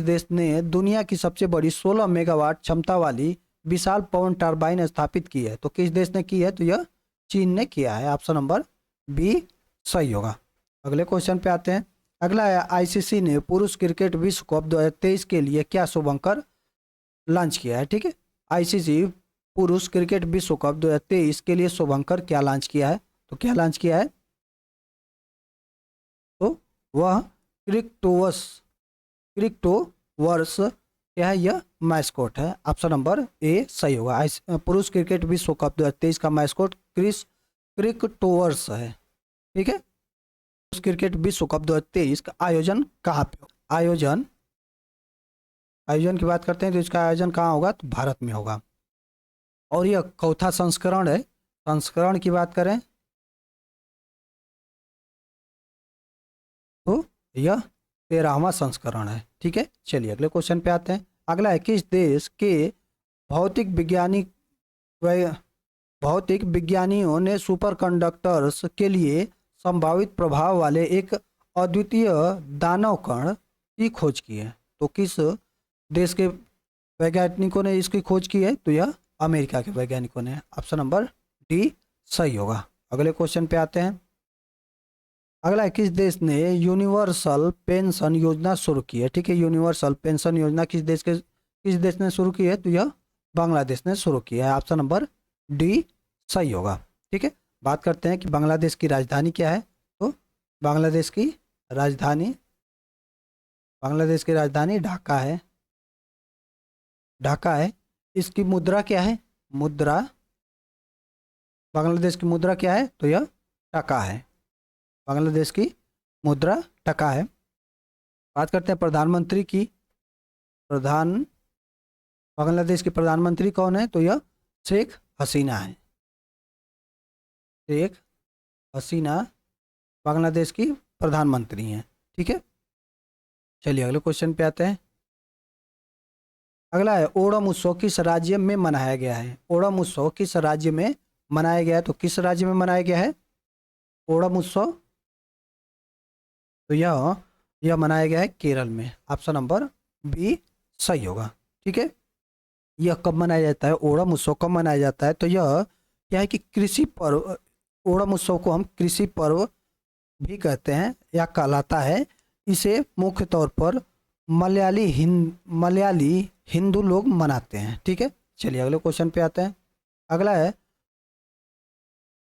देश ने दुनिया की सबसे बड़ी 16 मेगावाट क्षमता वाली विशाल पवन टरबाइन स्थापित की है? तो किस देश ने की है? तो यह चीन ने किया है। ऑप्शन नंबर बी सही होगा। अगले क्वेश्चन पे आते हैं। अगला है, आईसीसी ने पुरुष क्रिकेट विश्व कप 2023 के लिए क्या शुभंकर लॉन्च किया है? ठीक है, आईसीसी पुरुष क्रिकेट विश्व कप 2023 के लिए शुभंकर क्या लॉन्च किया है? तो क्या लॉन्च किया है? तो वह क्रिकेटोवर्स क्या है? यह मैस्कोट है। ऑप्शन नंबर ए सही होगा। पुरुष क्रिकेट विश्व कप 2023 का मैस्कोट क्रिकेटोवर्स है। ठीक है, क्रिकेट विश्व कप 2023 का आयोजन कहाँ पे? आयोजन की बात करते हैं तो इसका आयोजन कहाँ होगा? तो भारत में होगा। और यह चौथा संस्करण है। संस्करण की बात करें तो यह 13वां संस्करण है। ठीक है, चलिए अगले क्वेश्चन पे आते हैं। अगला है, किस देश के भौतिक विज्ञानियों ने सुपर कंडक्टर्स के लिए संभावित प्रभाव वाले एक अद्वितीय दानव कण की खोज की है। तो किस देश के वैज्ञानिकों ने इसकी खोज की है? तो यह अमेरिका के वैज्ञानिकों ने। ऑप्शन नंबर डी सही होगा। अगले क्वेश्चन पे आते हैं। अगला है, किस देश ने यूनिवर्सल पेंशन योजना शुरू की है? ठीक है, यूनिवर्सल पेंशन योजना किस देश ने शुरू की है? तो यह बांग्लादेश ने शुरू किया है। ऑप्शन नंबर डी सही होगा। ठीक है, बात करते हैं कि बांग्लादेश की राजधानी क्या है। तो बांग्लादेश की राजधानी ढाका है। ढाका है। इसकी मुद्रा क्या है? बांग्लादेश की मुद्रा क्या है? तो यह टका है। बांग्लादेश की मुद्रा टका है। बात करते हैं प्रधानमंत्री की। बांग्लादेश की प्रधानमंत्री कौन है? तो यह शेख हसीना है। शेख हसीना बांग्लादेश की प्रधानमंत्री हैं। ठीक है, चलिए अगले क्वेश्चन पे आते हैं। अगला है, ओणम उत्सव किस राज्य में मनाया गया है? ओणम उत्सव किस राज्य में मनाया गया है? तो किस राज्य में मनाया गया है ओणम उत्सव? तो यह मनाया गया है केरल में। ऑप्शन नंबर बी सही होगा। ठीक है, यह कब मनाया जाता है? ओणम उत्सव कब मनाया जाता है? तो यह क्या है कि कृषि पर्व, ओणम उत्सव को हम कृषि पर्व भी कहते हैं या कहलाता है। इसे मुख्य तौर पर मलयाली हिंदू लोग मनाते हैं। ठीक है, चलिए अगले क्वेश्चन पे आते हैं। अगला है,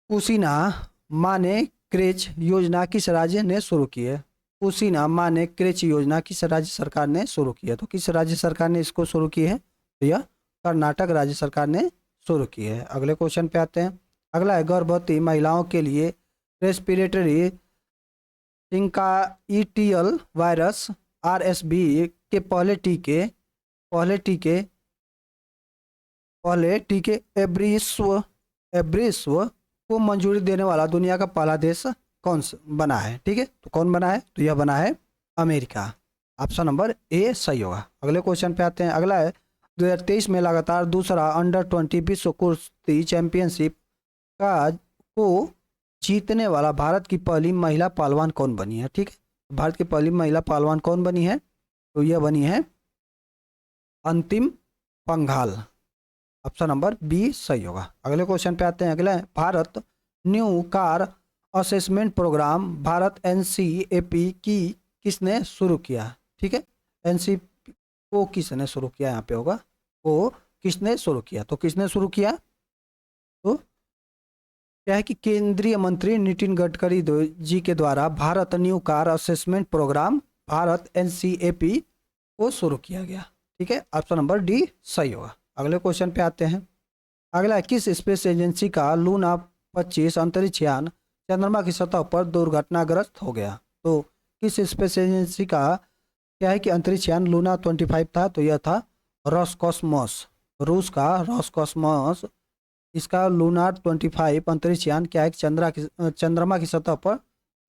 कुशीना माने क्रेच योजना किस राज्य ने शुरू की है? कुशीना माने क्रेच योजना किस राज्य सरकार ने शुरू की है? तो किस राज्य सरकार ने इसको शुरू की है? तो यह कर्नाटक राज्य सरकार ने शुरू की है। अगले क्वेश्चन पे आते हैं। अगला है, गर्भवती महिलाओं के लिए रेस्पिरेटरी सिंकाइटियल वायरस RSV के पहले टीके एब्रिस्व को मंजूरी देने वाला दुनिया का पहला देश कौन बना है? ठीक है, तो कौन बना है? तो यह बना है अमेरिका। ऑप्शन नंबर ए सही होगा। अगले क्वेश्चन पे आते हैं। अगला है, 2023 में लगातार दूसरा अंडर-20 विश्व कुश्ती चैंपियनशिप को जीतने वाला भारत की पहली महिला पहलवान कौन बनी है? ठीक है, भारत की पहली महिला पहलवान कौन बनी है? तो यह बनी है अंतिम पंघाल। ऑप्शन नंबर बी सही होगा। अगले क्वेश्चन पे आते हैं। अगला है, Bharat new car assessment programme Bharat NCAP की किसने शुरू किया? ठीक है, NCAP को किसने शुरू किया? यहाँ पे होगा वो किसने शुरू किया। तो किसने शुरू किया? तो क्या है कि केंद्रीय मंत्री नितिन गडकरी जी के द्वारा Bharat new car assessment programme Bharat NCAP को शुरू किया गया। ठीक है, ऑप्शन नंबर डी सही होगा। अगले क्वेश्चन पे आते हैं। अगला है, किस स्पेस एजेंसी का लूना 25 अंतरिक्ष यान चंद्रमा की सतह पर दुर्घटनाग्रस्त हो गया? तो किस स्पेस एजेंसी का क्या है कि अंतरिक्ष यान लूना 25 था? तो यह था रॉसकॉस्मोस, रूस का रॉसकॉस्मोस। इसका लूनार 25 अंतरिक्ष यान क्या है कि चंद्रमा की सतह पर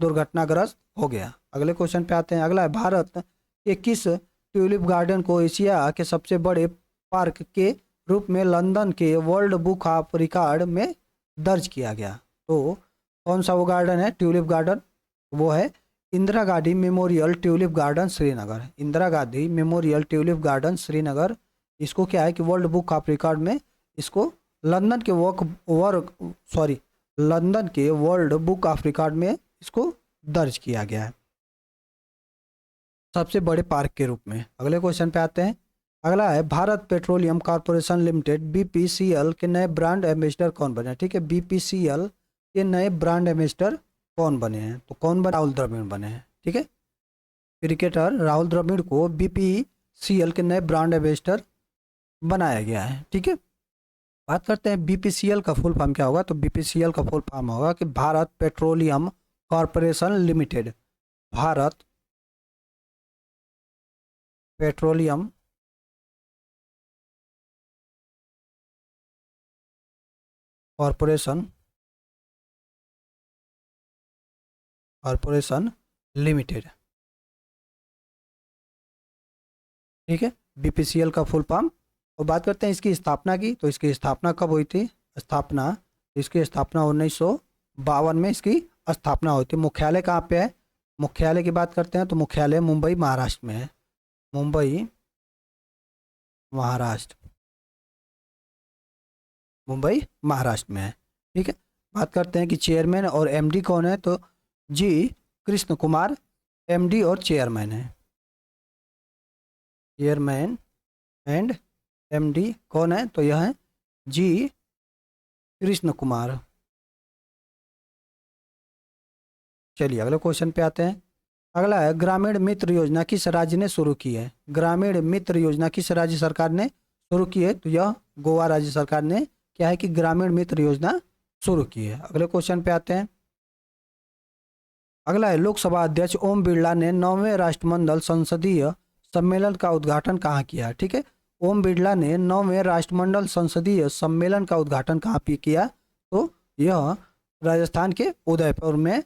दुर्घटनाग्रस्त हो गया। अगले क्वेश्चन पे आते हैं। अगला है, भारत के किस ट्यूलिप गार्डन को एशिया के सबसे बड़े पार्क के रूप में लंदन के वर्ल्ड बुक ऑफ रिकॉर्ड में दर्ज किया गया? तो कौन सा वो गार्डन है? Tulip garden. वो है Indira Gandhi memorial tulip garden Srinagar. Indira Gandhi memorial tulip garden Srinagar. इसको क्या है कि वर्ल्ड बुक ऑफ रिकॉर्ड में इसको लंदन के वर्ल्ड बुक ऑफ रिकॉर्ड में इसको दर्ज किया गया है सबसे बड़े पार्क के रूप में। अगले क्वेश्चन पे आते हैं। अगला है, Bharat petroleum corporation limited BPCL के नए ब्रांड एम्बेसडर कौन बने? ठीक है, BPCL के नए ब्रांड एम्बेसडर कौन बने हैं? तो कौन बने? राहुल द्रविड़ बने हैं। ठीक है, क्रिकेटर राहुल द्रविड़ को BPCL के नए ब्रांड एम्बेसडर बनाया गया है। ठीक है, बात करते हैं BPCL का फुल फॉर्म क्या होगा। तो BPCL का फुल फॉर्म होगा कि Bharat petroleum corporation limited. Bharat petroleum corporation limited. ठीक है, BPCL का फुल फॉर्म। और बात करते हैं इसकी स्थापना की। तो इसकी स्थापना कब हुई थी? इसकी स्थापना 1952 में इसकी स्थापना हुई थी। मुख्यालय कहाँ पे है? मुख्यालय की बात करते हैं तो मुख्यालय मुंबई महाराष्ट्र में है। मुंबई महाराष्ट्र, मुंबई महाराष्ट्र में है। ठीक है, बात करते हैं कि चेयरमैन और एमडी कौन है, तो जी कृष्ण कुमार एमडी और चेयरमैन है। चेयरमैन एंड एमडी कौन है, तो यह है जी कृष्ण कुमार। चलिए अगले क्वेश्चन पे आते हैं। अगला है ग्रामीण मित्र योजना किस राज्य ने शुरू की है? ग्रामीण मित्र योजना किस राज्य सरकार ने शुरू की है, तो यह गोवा राज्य सरकार ने क्या है कि ग्रामीण मित्र योजना शुरू की है। अगले क्वेश्चन पे आते हैं। अगला है लोकसभा अध्यक्ष ओम बिरला ने 9वें राष्ट्रमंडल संसदीय सम्मेलन का उद्घाटन कहाँ किया? ठीक है, ओम बिरला ने 9वें राष्ट्रमंडल संसदीय सम्मेलन का उद्घाटन कहाँ पे किया, तो यह राजस्थान के उदयपुर में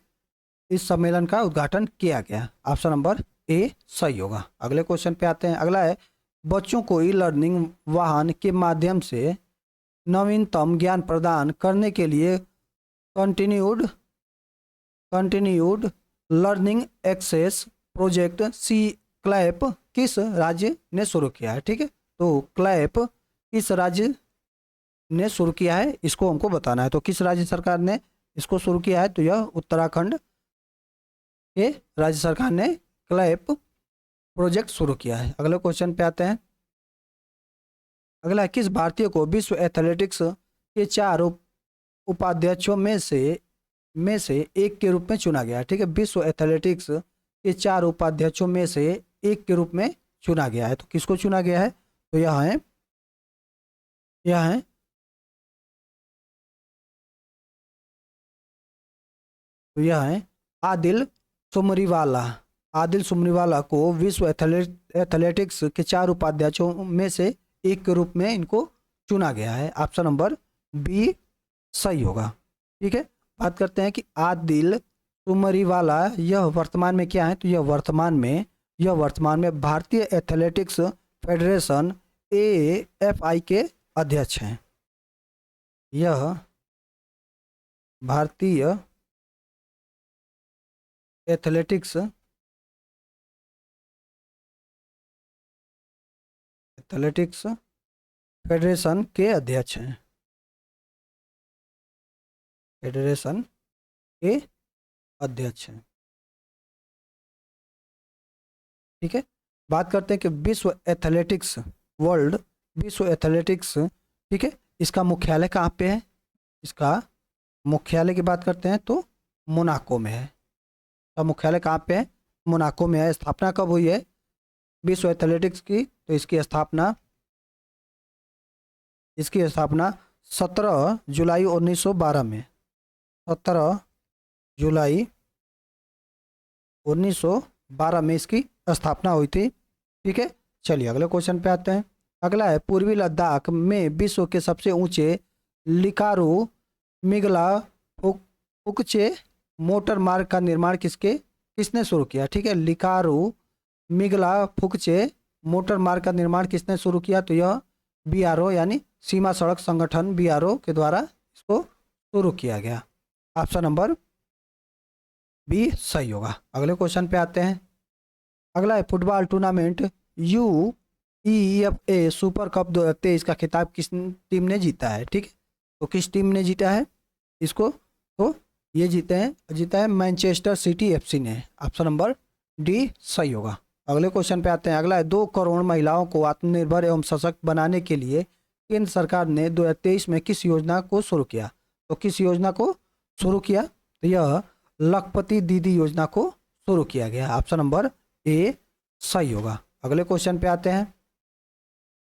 इस सम्मेलन का उद्घाटन किया गया। ऑप्शन नंबर ए सही होगा। अगले क्वेश्चन पे आते हैं। अगला है बच्चों को ई लर्निंग वाहन के माध्यम से नवीनतम ज्ञान प्रदान करने के लिए कंटिन्यूड लर्निंग एक्सेस प्रोजेक्ट सी क्लैप किस राज्य ने शुरू किया है? ठीक है, तो क्लैप किस राज्य ने शुरू किया है, इसको हमको बताना है। तो किस राज्य सरकार ने इसको शुरू किया है, तो यह उत्तराखंड के राज्य सरकार ने क्लैप प्रोजेक्ट शुरू किया है। अगले क्वेश्चन पे आते हैं। अगला है किस भारतीय को विश्व एथलेटिक्स के 4 उपाध्यक्षों में से एक के रूप में चुना गया? ठीक है, विश्व एथलेटिक्स के 4 उपाध्यक्षों में से एक के रूप में चुना गया है। तो किसको चुना गया है, तो यह है आदिल सुमरीवाला। आदिल सुमरीवाला को विश्व एथलेटिक्स के 4 उपाध्यक्षों में से एक के रूप में इनको चुना गया है। ऑप्शन नंबर बी सही होगा। ठीक है, बात करते हैं कि आदिल सुमरीवाला यह वर्तमान में क्या है, तो यह वर्तमान में भारतीय एथलेटिक्स फेडरेशन AFI के अध्यक्ष हैं। यह भारतीय एथलेटिक्स फेडरेशन के अध्यक्ष हैं। फेडरेशन के अध्यक्ष हैं। ठीक है, बात करते हैं कि विश्व एथलेटिक्स, ठीक है, इसका मुख्यालय कहाँ पे है? इसका मुख्यालय की बात करते हैं तो मोनाको में है। तो मुख्यालय कहाँ पे है? मोनाको में है। स्थापना कब हुई है विश्व एथलेटिक्स की? तो इसकी स्थापना 17 जुलाई 1912 में, 17 जुलाई 1912 में इसकी स्थापना हुई थी। ठीक है, चलिए अगले क्वेश्चन पे आते हैं। अगला है पूर्वी लद्दाख में विश्व के सबसे ऊंचे लिकारू मिगला फुकचे मोटर मार्ग का निर्माण किसने शुरू किया? ठीक है, लिकारू मिगला फुकचे मोटर मार्ग का निर्माण किसने शुरू किया? तो यह BRO यानी सीमा सड़क संगठन BRO के द्वारा इसको शुरू किया गया। ऑप्शन नंबर बी सही होगा। अगले क्वेश्चन पे आते हैं। अगला है football tournament UEFA super cup 2023 का खिताब किस टीम ने जीता है? ठीक है, तो किस टीम ने जीता है इसको? तो ये जीता है मैनचेस्टर सिटी FC ने। ऑप्शन नंबर डी सही होगा। अगले क्वेश्चन पे आते हैं। अगला है 2 करोड़ महिलाओं को आत्मनिर्भर एवं सशक्त बनाने के लिए केंद्र सरकार ने 2023 में किस योजना को शुरू किया? तो किस योजना को शुरू किया? तो यह लखपति दीदी योजना को शुरू किया गया। ऑप्शन नंबर ए सही होगा। अगले क्वेश्चन पे आते हैं।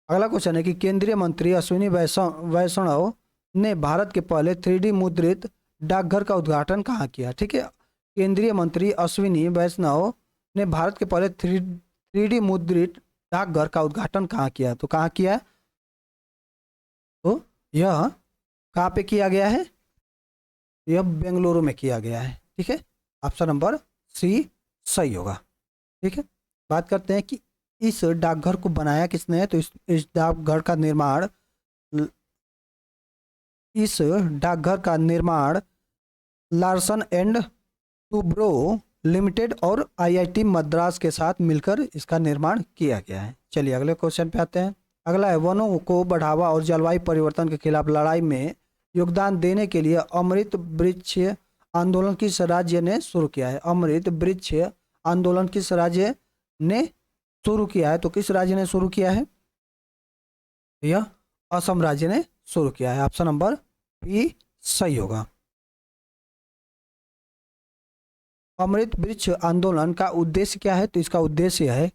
अगला क्वेश्चन है कि केंद्रीय मंत्री अश्विनी वैष्णव ने भारत के पहले 3D मुद्रित डाकघर का उद्घाटन कहाँ किया? ठीक है, केंद्रीय मंत्री अश्विनी वैष्णव ने भारत के पहले 3D मुद्रित डाकघर का उद्घाटन कहाँ किया? तो कहाँ किया? तो यह कहाँ पे किया गया है? यह बेंगलुरु में किया गया है। ठीक है, ऑप्शन नंबर सी सही होगा। ठीक है, बात करते हैं कि इस डाकघर को बनाया किसने है? तो इस डाकघर का निर्माण लार्सन एंड टूब्रो लिमिटेड और आईआईटी मद्रास के साथ मिलकर इसका निर्माण किया गया है। चलिए अगले क्वेश्चन पे आते हैं। अगला है, वनों को बढ़ावा और जलवायु परिवर्तन के खिलाफ लड़ाई में योगदान देने के लिए अमृत वृक्ष आंदोलन किस राज्य ने शुरू किया है? अमृत वृक्ष आंदोलन किस राज्य ने शुरू किया है? तो किस राज्य ने शुरू किया है? यह असम राज्य ने शुरू किया है। ऑप्शन नंबर बी सही होगा। अमृत वृक्ष आंदोलन का उद्देश्य क्या है? तो इसका उद्देश्य है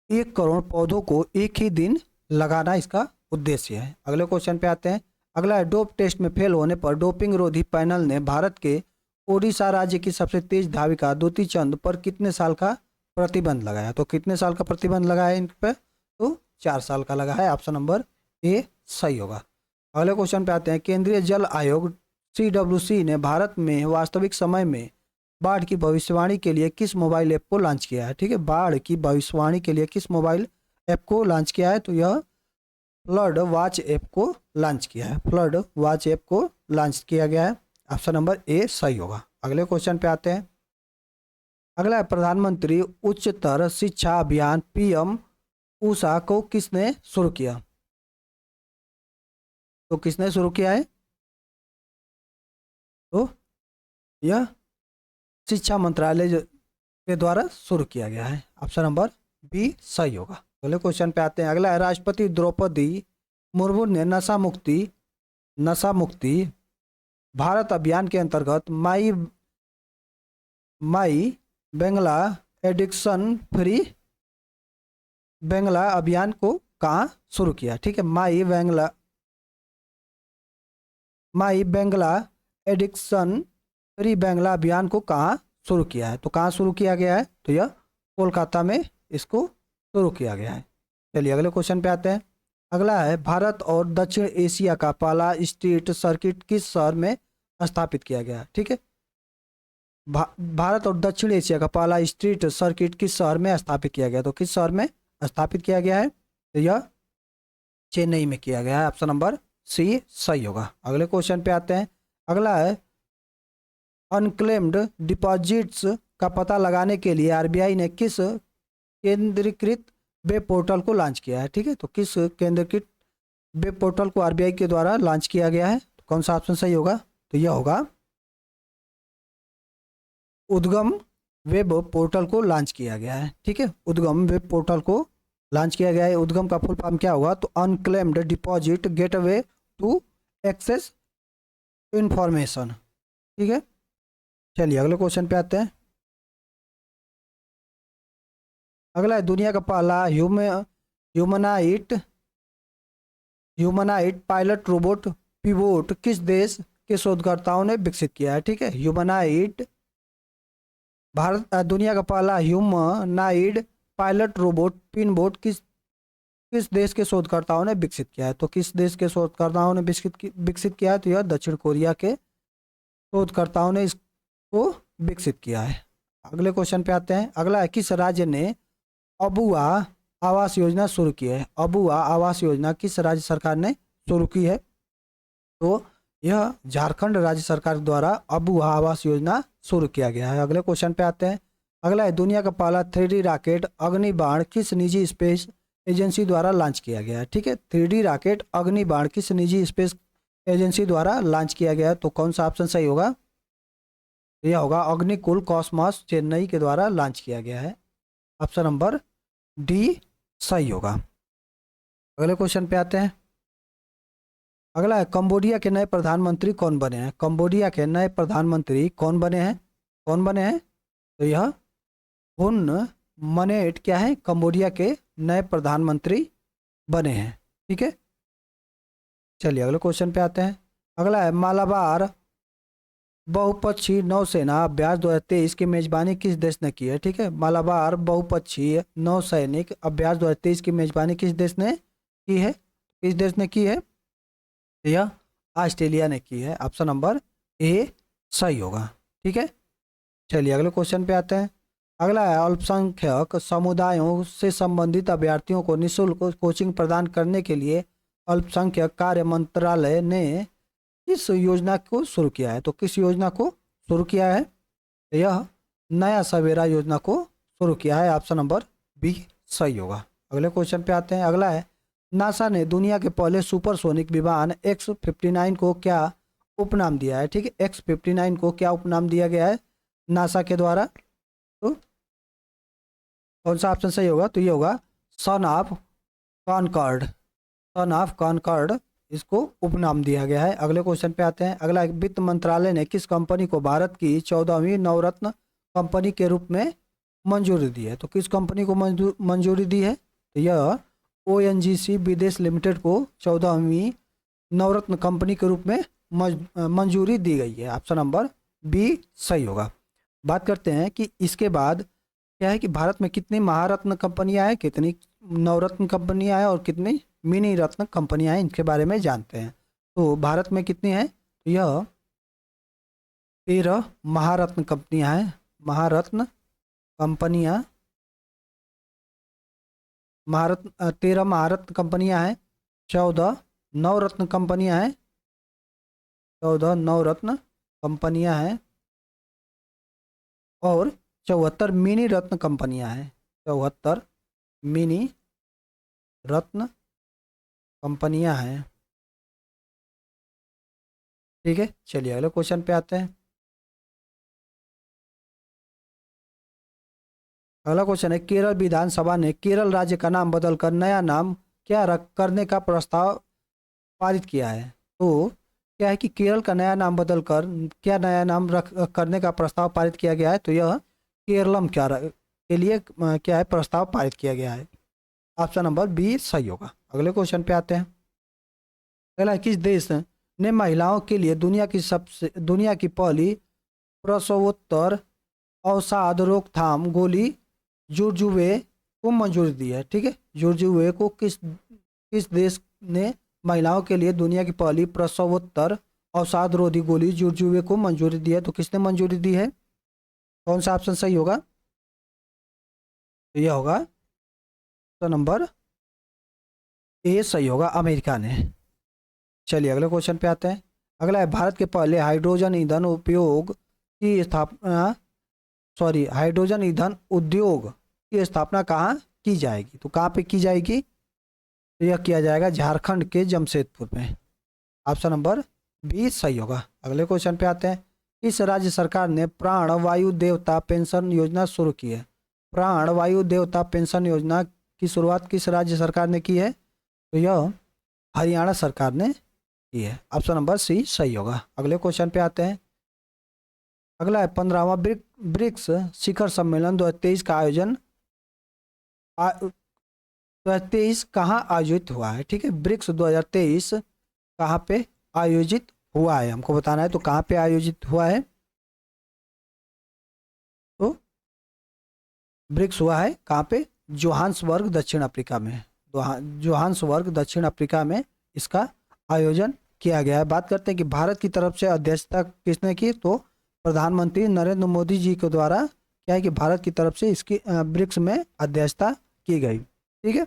1 करोड़ पौधों को एक ही दिन लगाना, इसका उद्देश्य है। अगले क्वेश्चन पे आते हैं। अगला है, डोप टेस्ट में फेल होने पर डोपिंग रोधी पैनल ने भारत के ओडिशा राज्य की सबसे तेज धाविका दुती चंद पर कितने साल का प्रतिबंध लगाया? तो कितने साल का प्रतिबंध लगाया इन पर? तो 4 साल का लगा है। ऑप्शन नंबर ए सही होगा। अगले क्वेश्चन पे आते हैं। केंद्रीय जल आयोग CWC ने भारत में वास्तविक समय में बाढ़ की भविष्यवाणी के लिए किस मोबाइल ऐप को लॉन्च किया है? ठीक है, बाढ़ की भविष्यवाणी के लिए किस मोबाइल ऐप को लॉन्च किया है? तो यह फ्लड वॉच ऐप को लॉन्च किया है। फ्लड वॉच ऐप को लॉन्च किया गया है। ऑप्शन नंबर ए सही होगा। अगले क्वेश्चन पे आते हैं। अगला है, प्रधानमंत्री उच्चतर शिक्षा अभियान PM उषा को किसने शुरू किया? तो किसने शुरू किया है? तो यह शिक्षा मंत्रालय के द्वारा शुरू किया गया है। ऑप्शन नंबर बी सही होगा। अगले क्वेश्चन पे आते हैं। अगला है, राष्ट्रपति द्रौपदी मुर्मू ने नशा मुक्ति भारत अभियान के अंतर्गत माई बेंगला एडिक्शन फ्री बेंगला अभियान को कहाँ शुरू किया? ठीक है, माई बेंगला एडिक्शन फ्री बेंगला अभियान को कहाँ शुरू किया है? तो कहाँ शुरू किया गया है? तो यह कोलकाता में इसको शुरू किया गया है। चलिए अगले क्वेश्चन पे आते हैं। अगला है, भारत और दक्षिण एशिया का पहला स्ट्रीट सर्किट किस शहर में स्थापित किया गया? ठीक है, भारत और दक्षिण एशिया का पहला स्ट्रीट सर्किट किस शहर में स्थापित किया गया? तो किस शहर में स्थापित किया गया है? तो यह चेन्नई में किया गया है। ऑप्शन नंबर सी सही होगा। अगले क्वेश्चन पे आते हैं। अगला है, अनक्लेम्ड डिपॉजिट्स का पता लगाने के लिए RBI ने किस केंद्रीकृत वेब पोर्टल को लॉन्च किया है? ठीक है, तो किस केंद्रीकृत वेब पोर्टल को RBI के द्वारा लॉन्च किया गया है? तो कौन सा ऑप्शन सही होगा? तो यह होगा उद्गम वेब पोर्टल को लॉन्च किया गया है। ठीक है, उद्गम वेब पोर्टल को लॉन्च किया गया है। उद्गम का फुल फॉर्म क्या होगा? तो unclaimed deposit gateway to access information. ठीक है, चलिए अगले क्वेश्चन पे आते हैं। अगला है, दुनिया का पहला ह्यूमनाइट पायलट रोबोट पिवोट किस देश के शोधकर्ताओं ने विकसित किया है? ठीक है, दुनिया का पहला ह्यूमनाइड पायलट रोबोट पिनबोट किस देश के शोधकर्ताओं ने विकसित किया है? तो किस देश के शोधकर्ताओं ने विकसित किया है? तो यह दक्षिण कोरिया के शोधकर्ताओं ने इसको विकसित किया है। अगले क्वेश्चन पे आते हैं। अगला है, किस राज्य ने अबुआ आवास योजना शुरू की है? अबुआ आवास योजना किस राज्य सरकार ने शुरू की है? तो यह झारखंड राज्य सरकार द्वारा अबुआ आवास योजना शुरू किया गया है। अगले क्वेश्चन पे आते हैं। अगला है, दुनिया का पहला 3D रॉकेट अग्निबाण किस निजी स्पेस एजेंसी द्वारा लॉन्च किया गया है? ठीक है, 3D रॉकेट अग्निबाण किस निजी स्पेस एजेंसी द्वारा लॉन्च किया गया है? तो कौन सा ऑप्शन सही होगा? यह होगा अग्निकुल कॉस्मॉस चेन्नई के द्वारा लॉन्च किया गया है। ऑप्शन नंबर डी सही होगा। अगले क्वेश्चन पे आते हैं। अगला है, कंबोडिया के नए प्रधानमंत्री कौन बने हैं? कंबोडिया के नए प्रधानमंत्री कौन बने हैं? तो यह हुन मनेट क्या है? कंबोडिया के नए प्रधानमंत्री बने हैं। ठीक है, चलिए अगले क्वेश्चन पे आते हैं। अगला है, मालाबार बहुपक्षीय नौसेना अभ्यास 2023 की मेजबानी किस देश ने की है? ठीक है, मालाबार बहुपक्षीय नौसैनिक अभ्यास 2023 की मेजबानी किस देश ने की है? किस देश ने की है? यह ऑस्ट्रेलिया ने की है। ऑप्शन नंबर ए सही होगा। ठीक है, चलिए अगले क्वेश्चन पे आते हैं। अगला है, अल्पसंख्यक समुदायों से संबंधित अभ्यर्थियों को निःशुल्क कोचिंग प्रदान करने के लिए अल्पसंख्यक कार्य मंत्रालय ने किस योजना को शुरू किया है? तो किस योजना को शुरू किया है? यह नया सवेरा योजना को शुरू किया है? ऑप्शन नंबर बी सही होगा। अगले क्वेश्चन पे आते हैं। अगला है, नासा ने दुनिया के पहले सुपरसोनिक विमान X-59 को क्या उपनाम दिया है? ठीक है, X-59 को क्या उपनाम दिया गया है नासा के द्वारा? तो कौन सा ऑप्शन सही होगा? तो ये होगा son of concord. Son of concord इसको उपनाम दिया गया है। अगले क्वेश्चन पे आते हैं। अगला, वित्त मंत्रालय ने किस कंपनी को भारत की 14वीं नवरत्न कंपनी के रूप में मंजूरी दी है? तो किस कंपनी को मंजूरी दी है? तो यह ONGC विदेश लिमिटेड को 14वीं नवरत्न कंपनी के रूप में मंजूरी दी गई है। ऑप्शन नंबर बी सही होगा। बात करते हैं कि इसके बाद क्या है कि भारत में कितनी महारत्न कंपनियां हैं, कितनी नवरत्न कंपनियां हैं और कितनी मिनी रत्न कंपनियां हैं, इनके बारे में जानते हैं। तो भारत में कितनी हैं? तो यह 13 महारत्न कंपनियां हैं। महारत्न कंपनियां, 13 महारत्न कंपनियां हैं, 14 नवरत्न कंपनियां हैं, 14 नवरत्न कंपनियां हैं और 74 मिनी रत्न कंपनियां हैं। 74 मिनी रत्न कंपनियां हैं। ठीक है, चलिए अगले क्वेश्चन पे आते हैं। अगला क्वेश्चन है, केरल विधानसभा ने केरल राज्य का नाम बदलकर नया नाम क्या रख करने का प्रस्ताव पारित किया है? तो क्या है कि केरल का नया नाम बदलकर क्या नया नाम रख करने का प्रस्ताव पारित किया गया है? तो यह केरलम के लिए क्या है प्रस्ताव पारित किया गया है। ऑप्शन नंबर बी सही होगा। अगले क्वेश्चन पे आते हैं। अगला, किस देश ने महिलाओं के लिए दुनिया की पहली प्रसवोत्तर अवसाद रोकथाम गोली जुर्जुवे को मंजूरी दी है? ठीक है, जुर्जुवे को किस देश ने महिलाओं के लिए दुनिया की पहली प्रसवोत्तर अवसाद रोधी गोली जुर्जुवे को मंजूरी दी है? तो किसने मंजूरी दी है? कौन सा ऑप्शन सही होगा? तो यह होगा तो नंबर ए सही होगा, अमेरिका ने। चलिए अगले क्वेश्चन पे आते हैं। अगला है, भारत के पहले हाइड्रोजन ईंधन हाइड्रोजन ईंधन उद्योग की स्थापना कहाँ की जाएगी? तो कहाँ पे की जाएगी? तो यह किया जाएगा झारखंड के जमशेदपुर में। ऑप्शन नंबर बी सही होगा। अगले क्वेश्चन पे आते हैं। इस राज्य सरकार ने प्राण वायु देवता पेंशन योजना शुरू की है? प्राण वायु देवता पेंशन योजना की शुरुआत किस राज्य सरकार ने की है? तो यह हरियाणा सरकार ने की है। ऑप्शन नंबर सी सही होगा। अगले क्वेश्चन पे आते हैं। अगला है, 15वां ब्रिक्स शिखर सम्मेलन 2023 का आयोजन 2023 कहाँ आयोजित हुआ है? ठीक है, ब्रिक्स 2023 कहाँ पे आयोजित हुआ है हमको बताना है। तो कहाँ पे आयोजित हुआ है? तो ब्रिक्स हुआ है कहाँ पे? जोहान्सबर्ग दक्षिण अफ्रीका में। जोहान्सबर्ग दक्षिण अफ्रीका में इसका आयोजन किया गया है। बात करते हैं कि भारत की तरफ से अध्यक्षता किसने की? तो प्रधानमंत्री नरेंद्र मोदी जी के द्वारा क्या है कि भारत की तरफ से इसकी ब्रिक्स में अध्यक्षता की गई। ठीक है,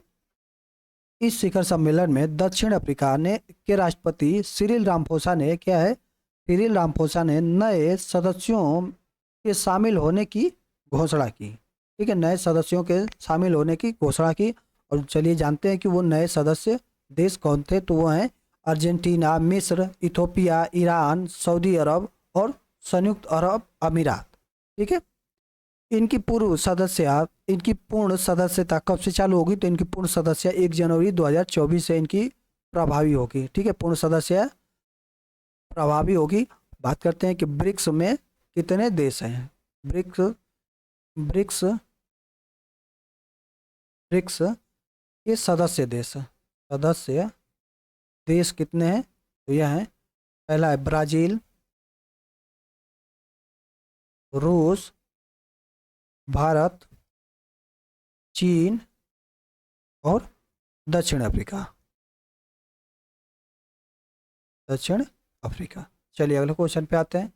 इस शिखर सम्मेलन में दक्षिण अफ्रीका ने के राष्ट्रपति सिरिल रामफोसा ने क्या है सिरिल रामफोसा ने नए सदस्यों के शामिल होने की घोषणा की। ठीक है, नए सदस्यों के शामिल होने की घोषणा की। और चलिए जानते हैं कि वो नए सदस्य देश कौन थे। तो वो हैं अर्जेंटीना, मिस्र, इथोपिया, ईरान, सऊदी अरब और संयुक्त अरब अमीरात। ठीक है, इनकी पूर्ण सदस्यता कब से चालू होगी? तो इनकी पूर्ण सदस्य 1 जनवरी 2024 से इनकी प्रभावी होगी। ठीक है, पूर्ण सदस्य प्रभावी होगी। बात करते हैं कि ब्रिक्स में कितने देश हैं? ब्रिक्स के सदस्य देश कितने हैं? तो यह है, पहला है ब्राजील, रूस, भारत, चीन और दक्षिण अफ्रीका। चलिए अगले क्वेश्चन पे आते हैं।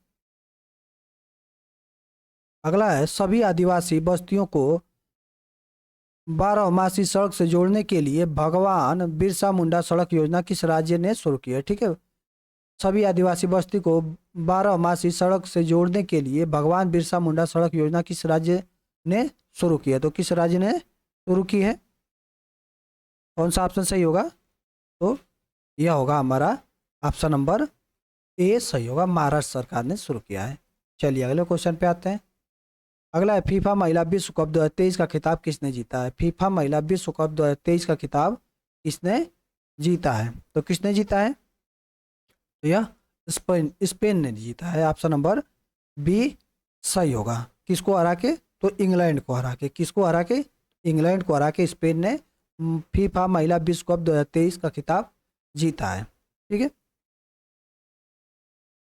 अगला है, सभी आदिवासी बस्तियों को 12मासी सड़क से जोड़ने के लिए भगवान बिरसा मुंडा सड़क योजना किस राज्य ने शुरू की है? ठीक है, सभी आदिवासी बस्ती को 12 मासी सड़क से जोड़ने के लिए भगवान बिरसा मुंडा सड़क योजना किस राज्य ने शुरू की है? तो किस राज्य ने शुरू की है? कौन सा ऑप्शन सही होगा? तो यह होगा हमारा ऑप्शन नंबर ए सही होगा, महाराष्ट्र सरकार ने शुरू किया है। चलिए अगले क्वेश्चन पे आते हैं। अगला है फीफा महिला विश्व कप 2023 का खिताब किसने जीता है? फीफा महिला विश्व कप 2023 का खिताब किसने जीता है? तो किसने जीता है? तो यह स्पेन ने जीता है। ऑप्शन नंबर बी सही होगा। किसको हरा के? तो इंग्लैंड को हरा के। किसको हरा के? इंग्लैंड को हरा के स्पेन ने फीफा महिला विश्व कप 2023 का खिताब जीता है। ठीक है,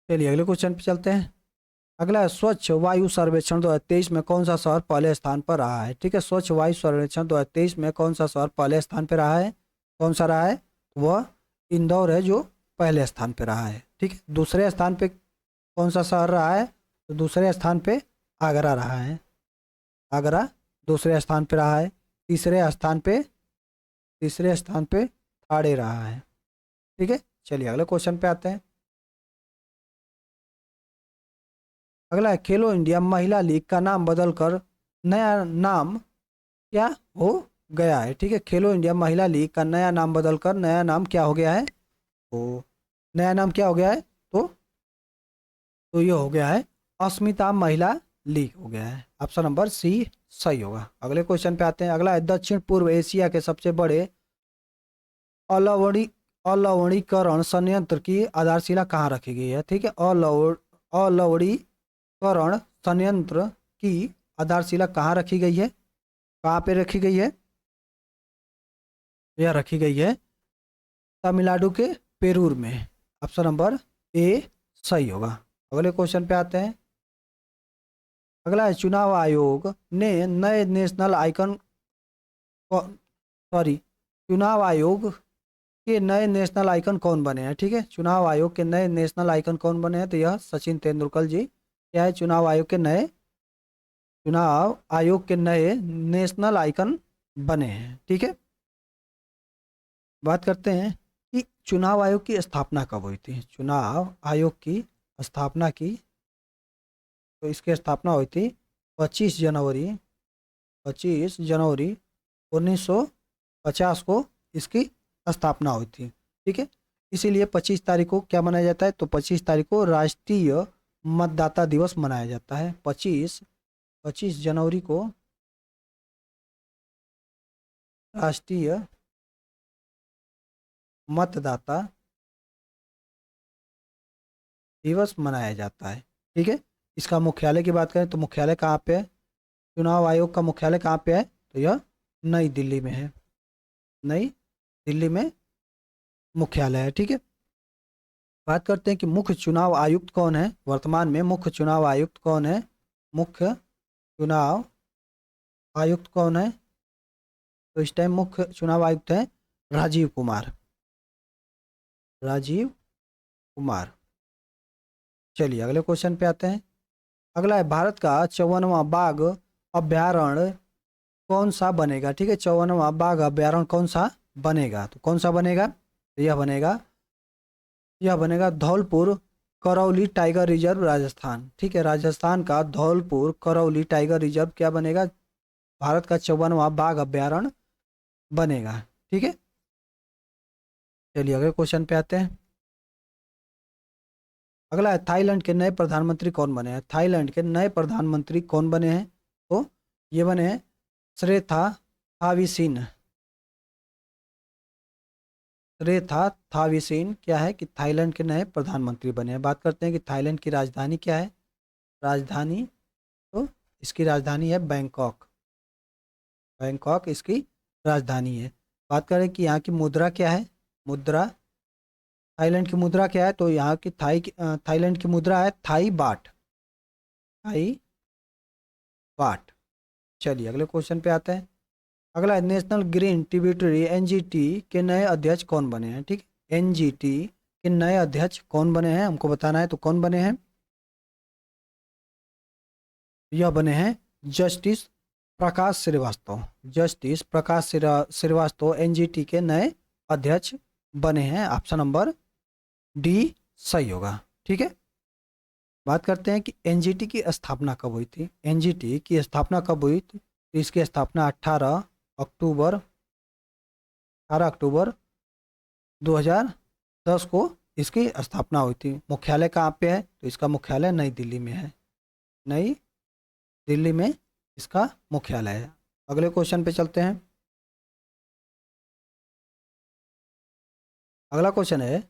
चलिए अगले क्वेश्चन पे चलते हैं। अगला है स्वच्छ वायु सर्वेक्षण 2023 में कौन सा शहर पहले स्थान पर रहा है? ठीक है, स्वच्छ वायु सर्वेक्षण 2023 में कौन सा शहर पहले स्थान पर रहा है? कौन सा रहा है? वह इंदौर है जो पहले स्थान पर रहा है। ठीक है, दूसरे स्थान पे कौन सा शहर रहा है? तो दूसरे स्थान पे आगरा रहा है। आगरा दूसरे स्थान पे रहा है। तीसरे स्थान पे ठाणे रहा है। ठीक है, चलिए अगले क्वेश्चन पे आते हैं। अगला है खेलो इंडिया महिला लीग का नाम बदलकर नया नाम क्या हो गया है? ठीक है, खेलो इंडिया महिला लीग का नया नाम बदलकर नया नाम क्या हो गया है? तो नया नाम क्या हो गया है? तो ये हो गया है अस्मिता महिला लीग हो गया है। ऑप्शन नंबर सी सही होगा। अगले क्वेश्चन पे आते हैं। अगला है दक्षिण पूर्व एशिया के सबसे बड़े अलवणी अलवणीकरण संयंत्र की आधारशिला कहाँ रखी गई है? ठीक है, अलवणीकरण संयंत्र की आधारशिला कहाँ रखी गई है? कहाँ पे रखी गई है? यह रखी गई है तमिलनाडु के पेरूर में। ऑप्शन नंबर ए सही होगा। अगले क्वेश्चन पे आते हैं। अगला है चुनाव आयोग ने नए नेशनल आइकन चुनाव आयोग के नए नेशनल आइकन कौन बने हैं? ठीक है, चुनाव आयोग के नए नेशनल आइकन कौन बने हैं? तो यह सचिन तेंदुलकर जी क्या है चुनाव आयोग के नए नेशनल आइकन बने हैं। ठीक है, बात करते हैं कि चुनाव आयोग की स्थापना कब हुई थी? चुनाव आयोग की स्थापना की तो इसकी स्थापना हुई थी 25 जनवरी 1950 को इसकी स्थापना हुई थी। ठीक है, इसीलिए 25 तारीख को क्या मनाया जाता है? तो 25 तारीख को राष्ट्रीय मतदाता दिवस मनाया जाता है। 25 जनवरी को राष्ट्रीय मतदाता दिवस मनाया जाता है। ठीक है, इसका मुख्यालय की बात करें तो मुख्यालय कहाँ पे है? चुनाव आयोग का मुख्यालय कहाँ पे है? तो यह नई दिल्ली में है। नई दिल्ली में मुख्यालय है। ठीक है, बात करते हैं कि मुख्य चुनाव आयुक्त कौन है वर्तमान में? मुख्य चुनाव आयुक्त कौन है? मुख्य चुनाव आयुक्त कौन है? तो इस टाइम मुख्य चुनाव आयुक्त है राजीव कुमार। चलिए अगले क्वेश्चन पे आते हैं। अगला है भारत का 54वां बाघ अभ्यारण्य कौन सा बनेगा? ठीक है, 54वां बाघ अभ्यारण्य कौन सा बनेगा? तो कौन सा बनेगा? तो यह बनेगा धौलपुर करौली टाइगर रिजर्व राजस्थान। ठीक है, राजस्थान का धौलपुर करौली टाइगर रिजर्व क्या बनेगा? भारत का 54वां बाघ अभ्यारण्य बनेगा। ठीक है, चलिए अगले क्वेश्चन पे आते हैं। अगला है थाईलैंड के नए प्रधानमंत्री कौन बने हैं? थाईलैंड के नए प्रधानमंत्री कौन बने हैं? तो ये बने हैं श्रेथा थाविसीन क्या है कि थाईलैंड के नए प्रधानमंत्री बने हैं। बात करते हैं कि थाईलैंड की राजधानी क्या है? राजधानी तो इसकी राजधानी है बैंकॉक। इसकी राजधानी है। बात करें कि यहाँ की मुद्रा क्या है? थाईलैंड की मुद्रा क्या है? तो यहाँ की थाईलैंड की मुद्रा है थाई बाट। चलिए अगले क्वेश्चन पे आते हैं। अगला है नेशनल ग्रीन ट्रिब्यूटरी एनजीटी के नए अध्यक्ष कौन बने हैं? ठीक, एनजीटी के नए अध्यक्ष कौन बने हैं हमको बताना है। तो कौन बने हैं? यह बने हैं जस्टिस प्रकाश श्रीवास्तव एनजीटी के नए अध्यक्ष बने हैं। ऑप्शन नंबर डी सही होगा। ठीक है, बात करते हैं कि एनजीटी की स्थापना कब हुई थी। एनजीटी की स्थापना कब हुई थी? तो इसकी स्थापना 18 अक्टूबर 2010 को इसकी स्थापना हुई थी। मुख्यालय कहाँ पे है? तो इसका मुख्यालय नई दिल्ली में है। नई दिल्ली में इसका मुख्यालय है। अगले क्वेश्चन पे चलते हैं। अगला क्वेश्चन है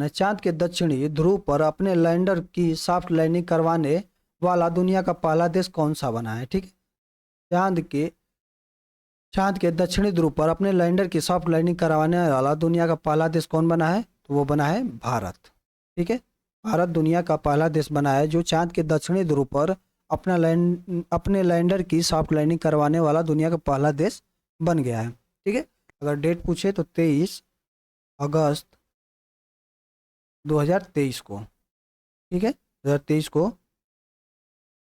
चांद के दक्षिणी ध्रुव पर अपने लैंडर की सॉफ्ट लैंडिंग करवाने वाला दुनिया का पहला देश कौन सा बना है? ठीक है, चांद के दक्षिणी ध्रुव पर अपने लैंडर की सॉफ्ट लैंडिंग करवाने वाला दुनिया का पहला देश कौन बना है? तो वो बना है भारत। ठीक है, भारत दुनिया का पहला देश बना है जो चांद के दक्षिणी ध्रुव पर अपने लैंडर की सॉफ्ट लैंडिंग करवाने वाला दुनिया का पहला देश बन गया है। ठीक है, अगर डेट पूछे तो 23 अगस्त 2023 को। ठीक है, 2023 को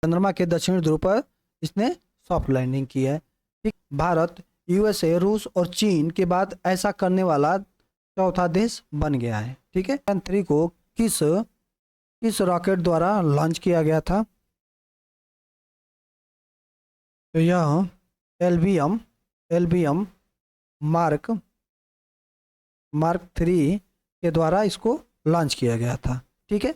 चंद्रमा के दक्षिणी ध्रुव पर इसने सॉफ्ट लैंडिंग की है। ठीक, भारत यूएसए, रूस और चीन के बाद ऐसा करने वाला चौथा देश बन गया है। ठीक है, चंद्रयान 3 को किस रॉकेट द्वारा लॉन्च किया गया था? तो यह एलबीएम मार्क 3 के द्वारा इसको लॉन्च किया गया था। ठीक है,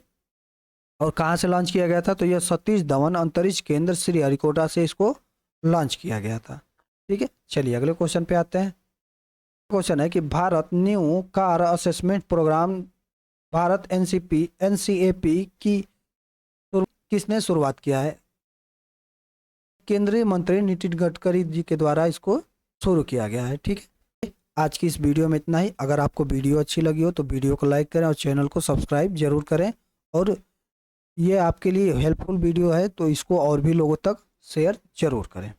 और कहाँ से लॉन्च किया गया था? तो यह सतीश धवन अंतरिक्ष केंद्र श्रीहरिकोटा से इसको लॉन्च किया गया था। ठीक है, चलिए अगले क्वेश्चन पे आते हैं। क्वेश्चन है कि Bharat new car assessment programme Bharat NCAP की किसने शुरुआत किया है? केंद्रीय मंत्री नितिन गडकरी जी के द्वारा इसको शुरू किया गया है। ठीक है, आज की इस वीडियो में इतना ही। अगर आपको वीडियो अच्छी लगी हो तो वीडियो को लाइक करें और चैनल को सब्सक्राइब जरूर करें। और ये आपके लिए हेल्पफुल वीडियो है तो इसको और भी लोगों तक शेयर जरूर करें।